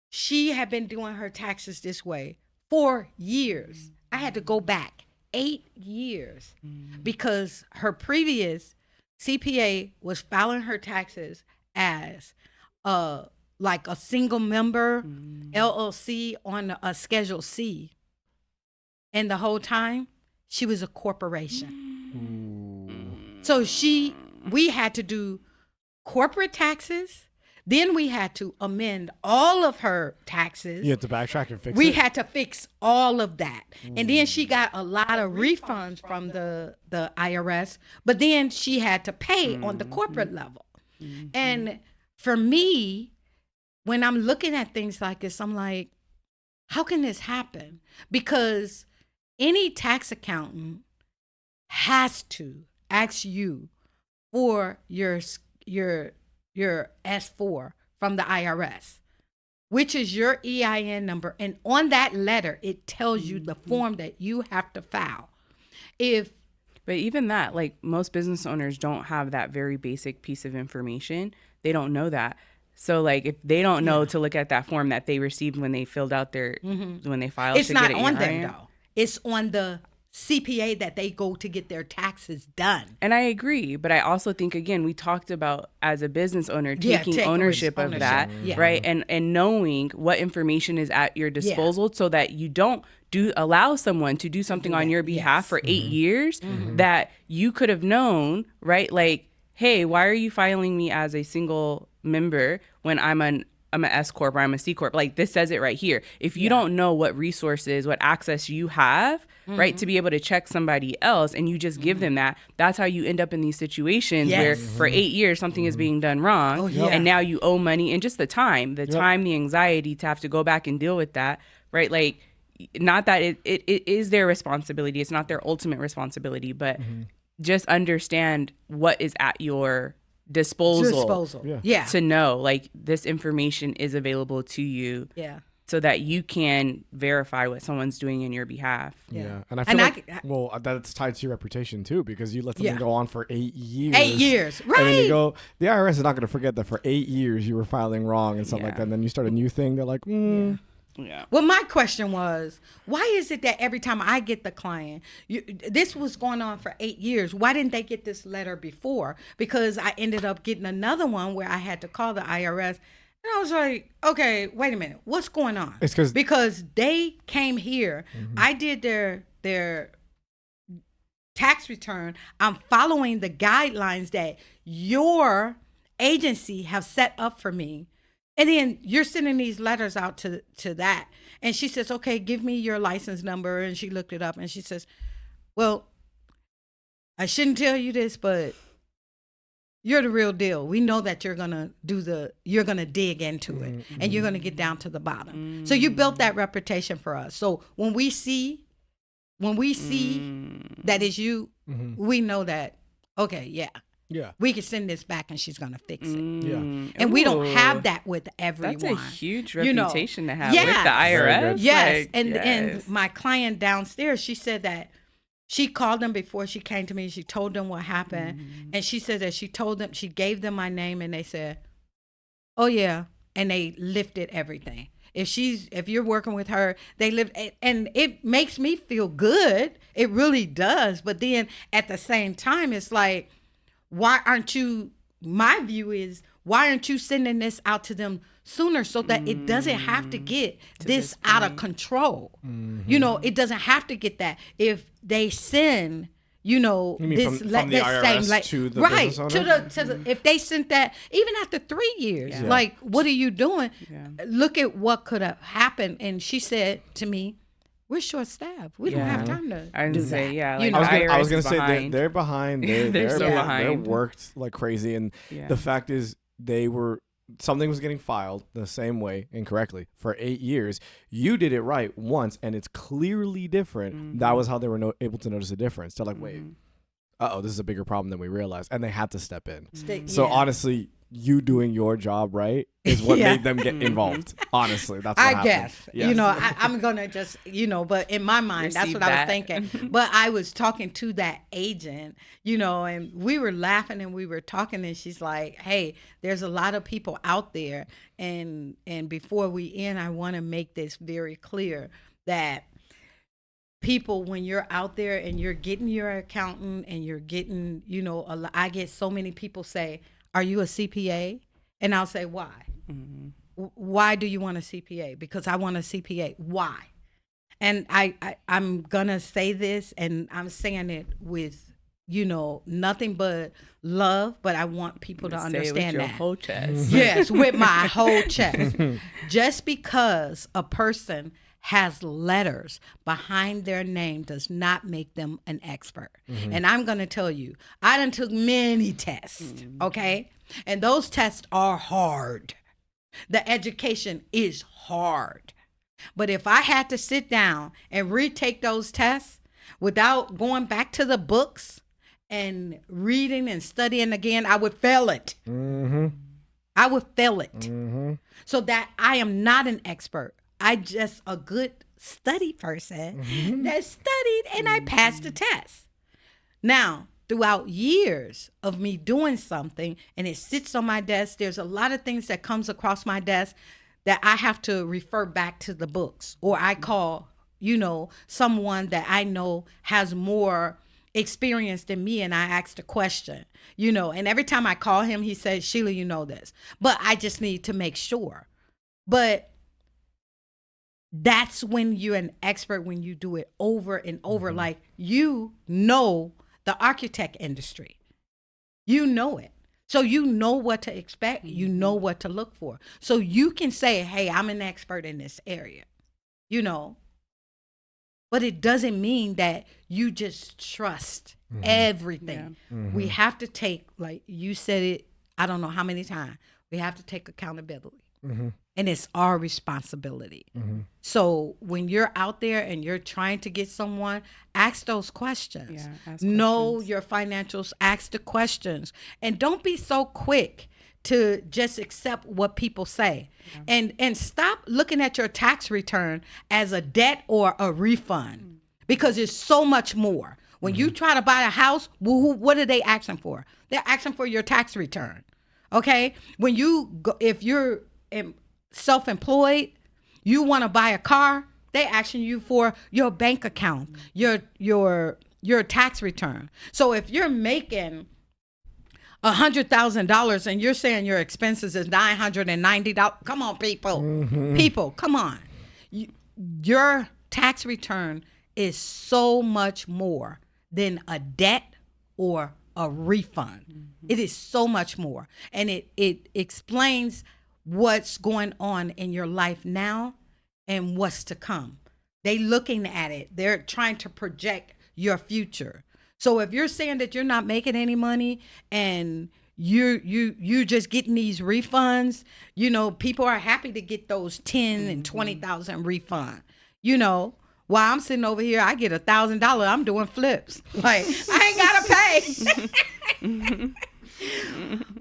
she had been doing her taxes this way for years. I had to go back 8 years because her previous CPA was filing her taxes as like a single member LLC on a Schedule C. And the whole time, she was a corporation. So we had to do corporate taxes. Then we had to amend all of her taxes. You had to backtrack and fix it? We had to fix all of that. And then she got a lot of refunds from the IRS, but then she had to pay on the corporate level. And for me, when I'm looking at things like this, I'm like, how can this happen? Because any tax accountant has to ask you for your S4 from the IRS, which is your EIN number. And on that letter, it tells you the form that you have to file. But even that, like most business owners don't have that very basic piece of information. They don't know that. So like if they don't know to look at that form that they received when they filled out their, when they filed it's to not get it on them though. It's on the CPA that they go to get their taxes done. And I agree. But I also think, again, we talked about as a business owner, taking ownership of that, right? And knowing what information is at your disposal so that you don't allow someone to do something on your behalf for 8 years that you could have known, right? Like, hey, why are you filing me as a single member when I'm an S corp or I'm a C corp? Like, this says it right here. If you don't know what resources, what access you have, right, to be able to check somebody else, and you just give them that, that's how you end up in these situations where for 8 years something is being done wrong, and now you owe money, and just the time, the anxiety to have to go back and deal with that, right? Like, not that it is their responsibility. It's not their ultimate responsibility, but just understand what is at your disposal. To know, like, this information is available to you. So that you can verify what someone's doing in your behalf. And I feel like that's tied to your reputation too, because you let something go on for 8 years. 8 years, right? And then you go, the IRS is not going to forget that for 8 years you were filing wrong and stuff like that. And then you start a new thing. They're like, Well, my question was, why is it that every time I get the client, this was going on for 8 years, why didn't they get this letter before? Because I ended up getting another one where I had to call the IRS. And I was like, okay, wait a minute. What's going on? It's because they came here. I did their tax return. I'm following the guidelines that your agency have set up for me. And then you're sending these letters out to that. And she says, okay, give me your license number. And she looked it up and she says, well, I shouldn't tell you this, but you're the real deal. We know that you're going to dig into it and you're going to get down to the bottom. So you built that reputation for us. So when we see that is you, we know that, okay, we can send this back and she's going to fix it. And we don't have that with everyone. That's a huge reputation to have with the IRS. Yes. And my client downstairs, she said that she called them before she came to me. She told them what happened. And she said that she gave them my name and they said, oh yeah. And they lifted everything. If you're working with her, they lift, and it makes me feel good. It really does. But then at the same time, it's like, why aren't you sending this out to them sooner so that it doesn't have to get this out of control? It doesn't have to get that. If they send, this from the IRS to the business owner? If they sent that even after 3 years, like, what are you doing? Look at what could have happened. And she said to me, we're short staffed. We don't have time to do that. I was going to say they're behind. They're so behind. They're worked like crazy. And the fact is something was getting filed the same way incorrectly for 8 years. You did it right once and it's clearly different. That was how they were able to notice a difference. They're like, wait, this is a bigger problem than we realized. And they had to step in. So honestly, you doing your job right is what made them get involved. Honestly, that's what happened. Guess. Yes. I'm going to just, but in my mind, that's what I was thinking. But I was talking to that agent, and we were laughing and we were talking and she's like, hey, there's a lot of people out there. And before we end, I want to make this very clear that people, when you're out there and you're getting your accountant and you're getting, I get so many people say, are you a CPA? And I'll say, why? Why do you want a CPA? Because I want a CPA. Why? And I'm going to say this, and I'm saying it with, nothing but love, but I want people to understand that. With your whole chest. Yes, with my whole chest. Just because a person has letters behind their name does not make them an expert. And I'm going to tell you, I done took many tests, okay? And those tests are hard. The education is hard. But if I had to sit down and retake those tests without going back to the books and reading and studying again, I would fail it. I would fail it. So that I am not an expert. I just a good study person that studied and I passed the test. Now, throughout years of me doing something and it sits on my desk, there's a lot of things that comes across my desk that I have to refer back to the books, or I call, someone that I know has more experience than me and I asked a question, and every time I call him, he says, Sheila, you know this, but I just need to make sure. But that's when you're an expert, when you do it over and over. Like, the architect industry. You know it. So you know what to expect. You know what to look for. So you can say, hey, I'm an expert in this area, you know, but it doesn't mean that you just trust everything. We have to take, like you said it, I don't know how many times, we have to take accountability. And it's our responsibility. So when you're out there and you're trying to get someone, ask those questions. Yeah, ask Know questions. your financials, ask the questions. And don't be so quick to just accept what people say. And stop looking at your tax return as a debt or a refund, because it's so much more. When you try to buy a house, what are they asking for? They're asking for your tax return. Okay? When you go, if you're self-employed, you want to buy a car, they asking you for your bank account, your tax return. So if you're making $100,000 and you're saying your expenses is $990, come on, people, come on. Your tax return is so much more than a debt or a refund. It is so much more, and it explains what's going on in your life now and what's to come. They looking at it. They're trying to project your future. So if you're saying that you're not making any money and you just getting these refunds, you know, people are happy to get those 10 and 20,000 refund. You know, while I'm sitting over here, I get $1,000. I'm doing flips. Like, I ain't gotta pay.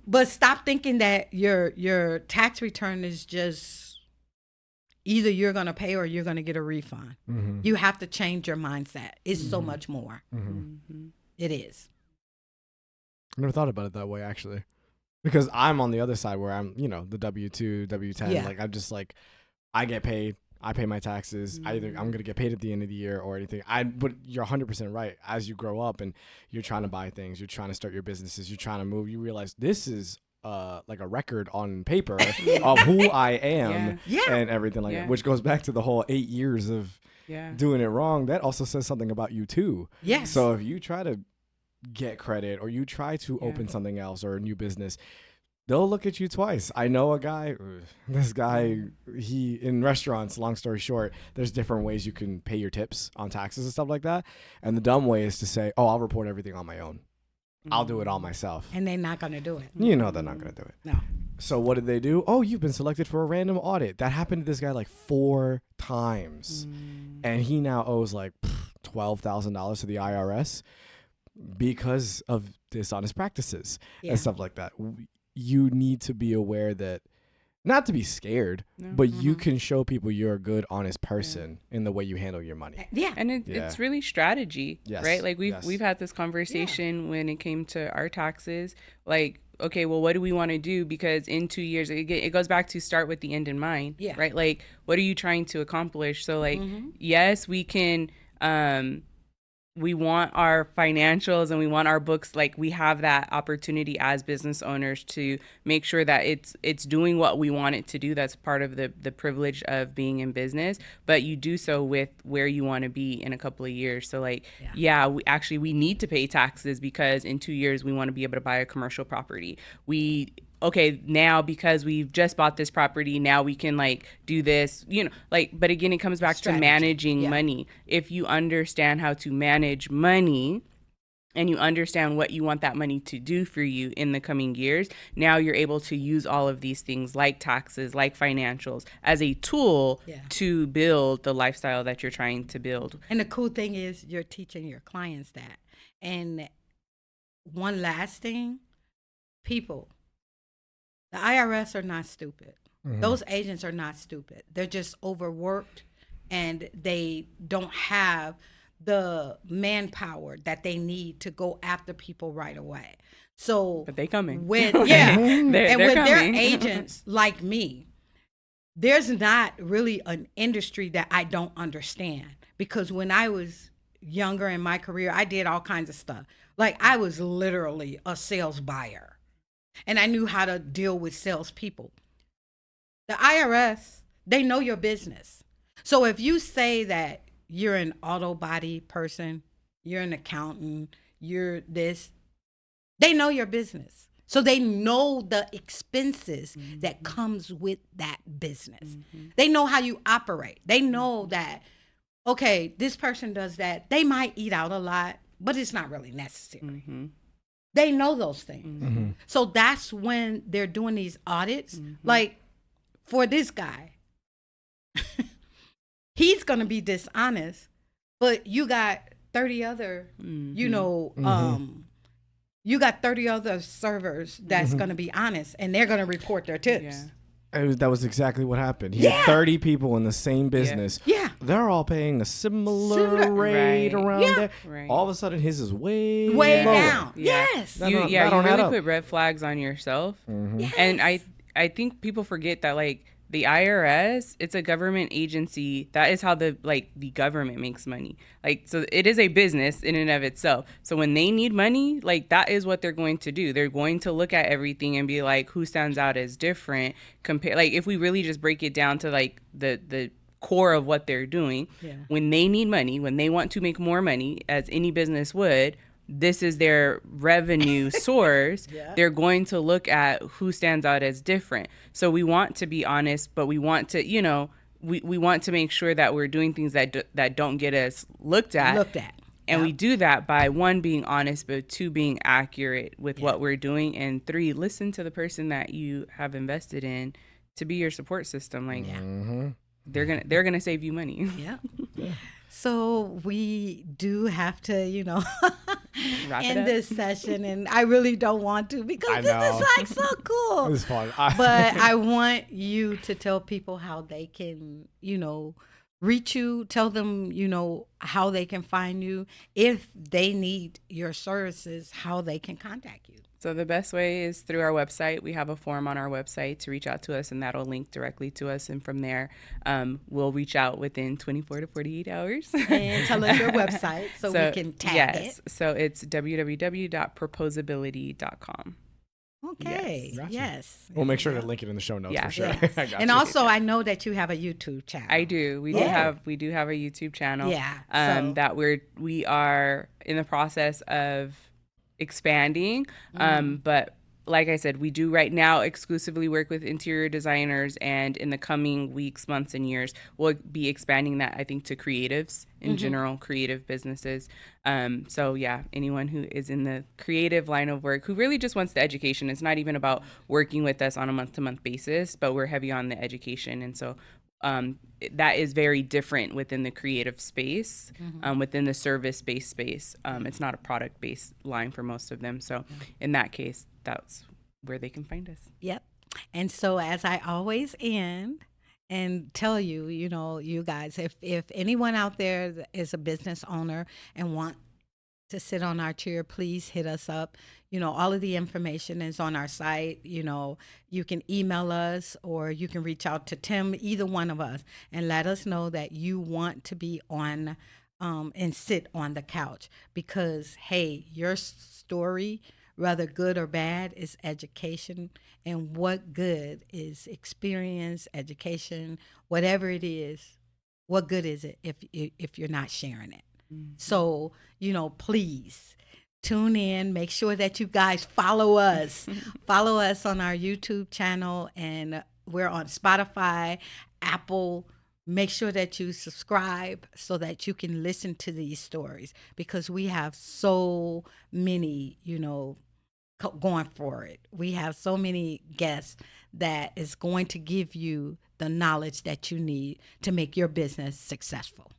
But stop thinking that your tax return is just either you're gonna pay or you're gonna get a refund. You have to change your mindset. It's so much more. It is. I never thought about it that way, actually, because I'm on the other side where I'm, you know, the W-2, W-10. Yeah. Like, I'm just like, I get paid, I pay my taxes. Either I'm gonna get paid at the end of the year or anything. But you're 100% right. As you grow up and you're trying to buy things, you're trying to start your businesses, you're trying to move, you realize this is like a record on paper of who I am and everything like that, which goes back to the whole 8 years of doing it wrong. That also says something about you too. Yes. So if you try to get credit or you try to open something else or a new business, they'll look at you twice. I know a guy, this guy, he, in restaurants, long story short, there's different ways you can pay your tips on taxes and stuff like that. And the dumb way is to say, oh, I'll report everything on my own. I'll do it all myself. And they're not going to do it. You know they're not going to do it. No. So what did they do? Oh, you've been selected for a random audit. That happened to this guy like 4 times. And he now owes like $12,000 to the IRS because of dishonest practices and stuff like that. You need to be aware that, not to be scared, but you can show people you're a good, honest person in the way you handle your money. Yeah. And it's really strategy, right? Like we've had this conversation when it came to our taxes. Like, okay, well, what do we want to do? Because in 2 years, it goes back to start with the end in mind, right? Like, what are you trying to accomplish? So, like, yes, we can. We want our financials and we want our books, like we have that opportunity as business owners to make sure that it's doing what we want it to do. That's part of the privilege of being in business, but you do so with where you want to be in a couple of years. So like, we need to pay taxes because in 2 years we want to be able to buy a commercial property. Okay, now because we've just bought this property, now we can like do this, you know, like, but again, it comes back to managing money. If you understand how to manage money and you understand what you want that money to do for you in the coming years, now you're able to use all of these things like taxes, like financials as a tool to build the lifestyle that you're trying to build. And the cool thing is you're teaching your clients that. And one last thing, people, the IRS are not stupid. Those agents are not stupid. They're just overworked and they don't have the manpower that they need to go after people right away. So, but they coming. When they're coming. They're agents like me, there's not really an industry that I don't understand, because when I was younger in my career, I did all kinds of stuff. Like, I was literally a sales buyer. And I knew how to deal with salespeople. The IRS, they know your business. So if you say that you're an auto body person, you're an accountant, you're this, They know your business. So they know the expenses that comes with that business. They know how you operate. They know that, okay, this person does that. They might eat out a lot, but it's not really necessary. They know those things. So that's when they're doing these audits. Like for this guy, he's going to be dishonest, but you got 30 other, you know, you got 30 other servers that's going to be honest, and they're going to report their tips. That was exactly what happened. He had 30 people in the same business. Yeah. They're all paying a similar rate around there. Right. All of a sudden, his is way Way lower. down. Yes. That You don't add really up. put red flags on yourself. Yes. And I think people forget that, like, the IRS, it's a government agency. That is how the government makes money. Like, so it is a business in and of itself. So when they need money, like, that is what they're going to do. They're going to look at everything and be like, who stands out as different compare. Like, if we really just break it down to like the core of what they're doing, when they need money, when they want to make more money, as any business would, this is their revenue source. They're going to look at who stands out as different. So we want to be honest, but we want to, you know, we want to make sure that we're doing things that don't get us looked at. And we do that by, 1, being honest, but 2, being accurate with what we're doing, and 3, listen to the person that you have invested in to be your support system. Like, they're gonna save you money. So we do have to, you know, Wrap it end up. this session, and I really don't want to, because this is like so cool. It's fun. But I want you to tell people how they can, you know, reach you. Tell them, you know, how they can find you. If they need your services, how they can contact you. So the best way is through our website. We have a form on our website to reach out to us, and that'll link directly to us. And from there, we'll reach out within 24 to 48 hours. And tell us your website so we can tag it. So it's www.proposability.com. Okay. Gotcha. Yes. We'll make sure to link it in the show notes for sure. Yes. I got And you. also, I know that you have a YouTube channel. I do. We do have a YouTube channel. Yeah. That we are in the process of expanding. But like I said, we do right now exclusively work with interior designers, and in the coming weeks, months, and years, we'll be expanding that, I think, to creatives in general, creative businesses. So yeah, anyone who is in the creative line of work, who really just wants the education. It's not even about working with us on a month-to-month basis, but we're heavy on the education. And so that is very different within the creative space, within the service-based space. It's not a product-based line for most of them. So in that case, that's where they can find us. Yep. And so, as I always end and tell you, you know, you guys, if anyone out there is a business owner and want to sit on our chair, please hit us up. You know, all of the information is on our site. You know, you can email us or you can reach out to Tim, either one of us, and let us know that you want to be on and sit on the couch, because, hey, your story, whether good or bad, is education. And what good is experience, education, whatever it is, what good is it if you're not sharing it? So, you know, please tune in. Make sure that you guys follow us. Follow us on our YouTube channel, and we're on Spotify, Apple. Make sure that you subscribe so that you can listen to these stories, because we have so many, you know, going for it. We have so many guests that is going to give you the knowledge that you need to make your business successful.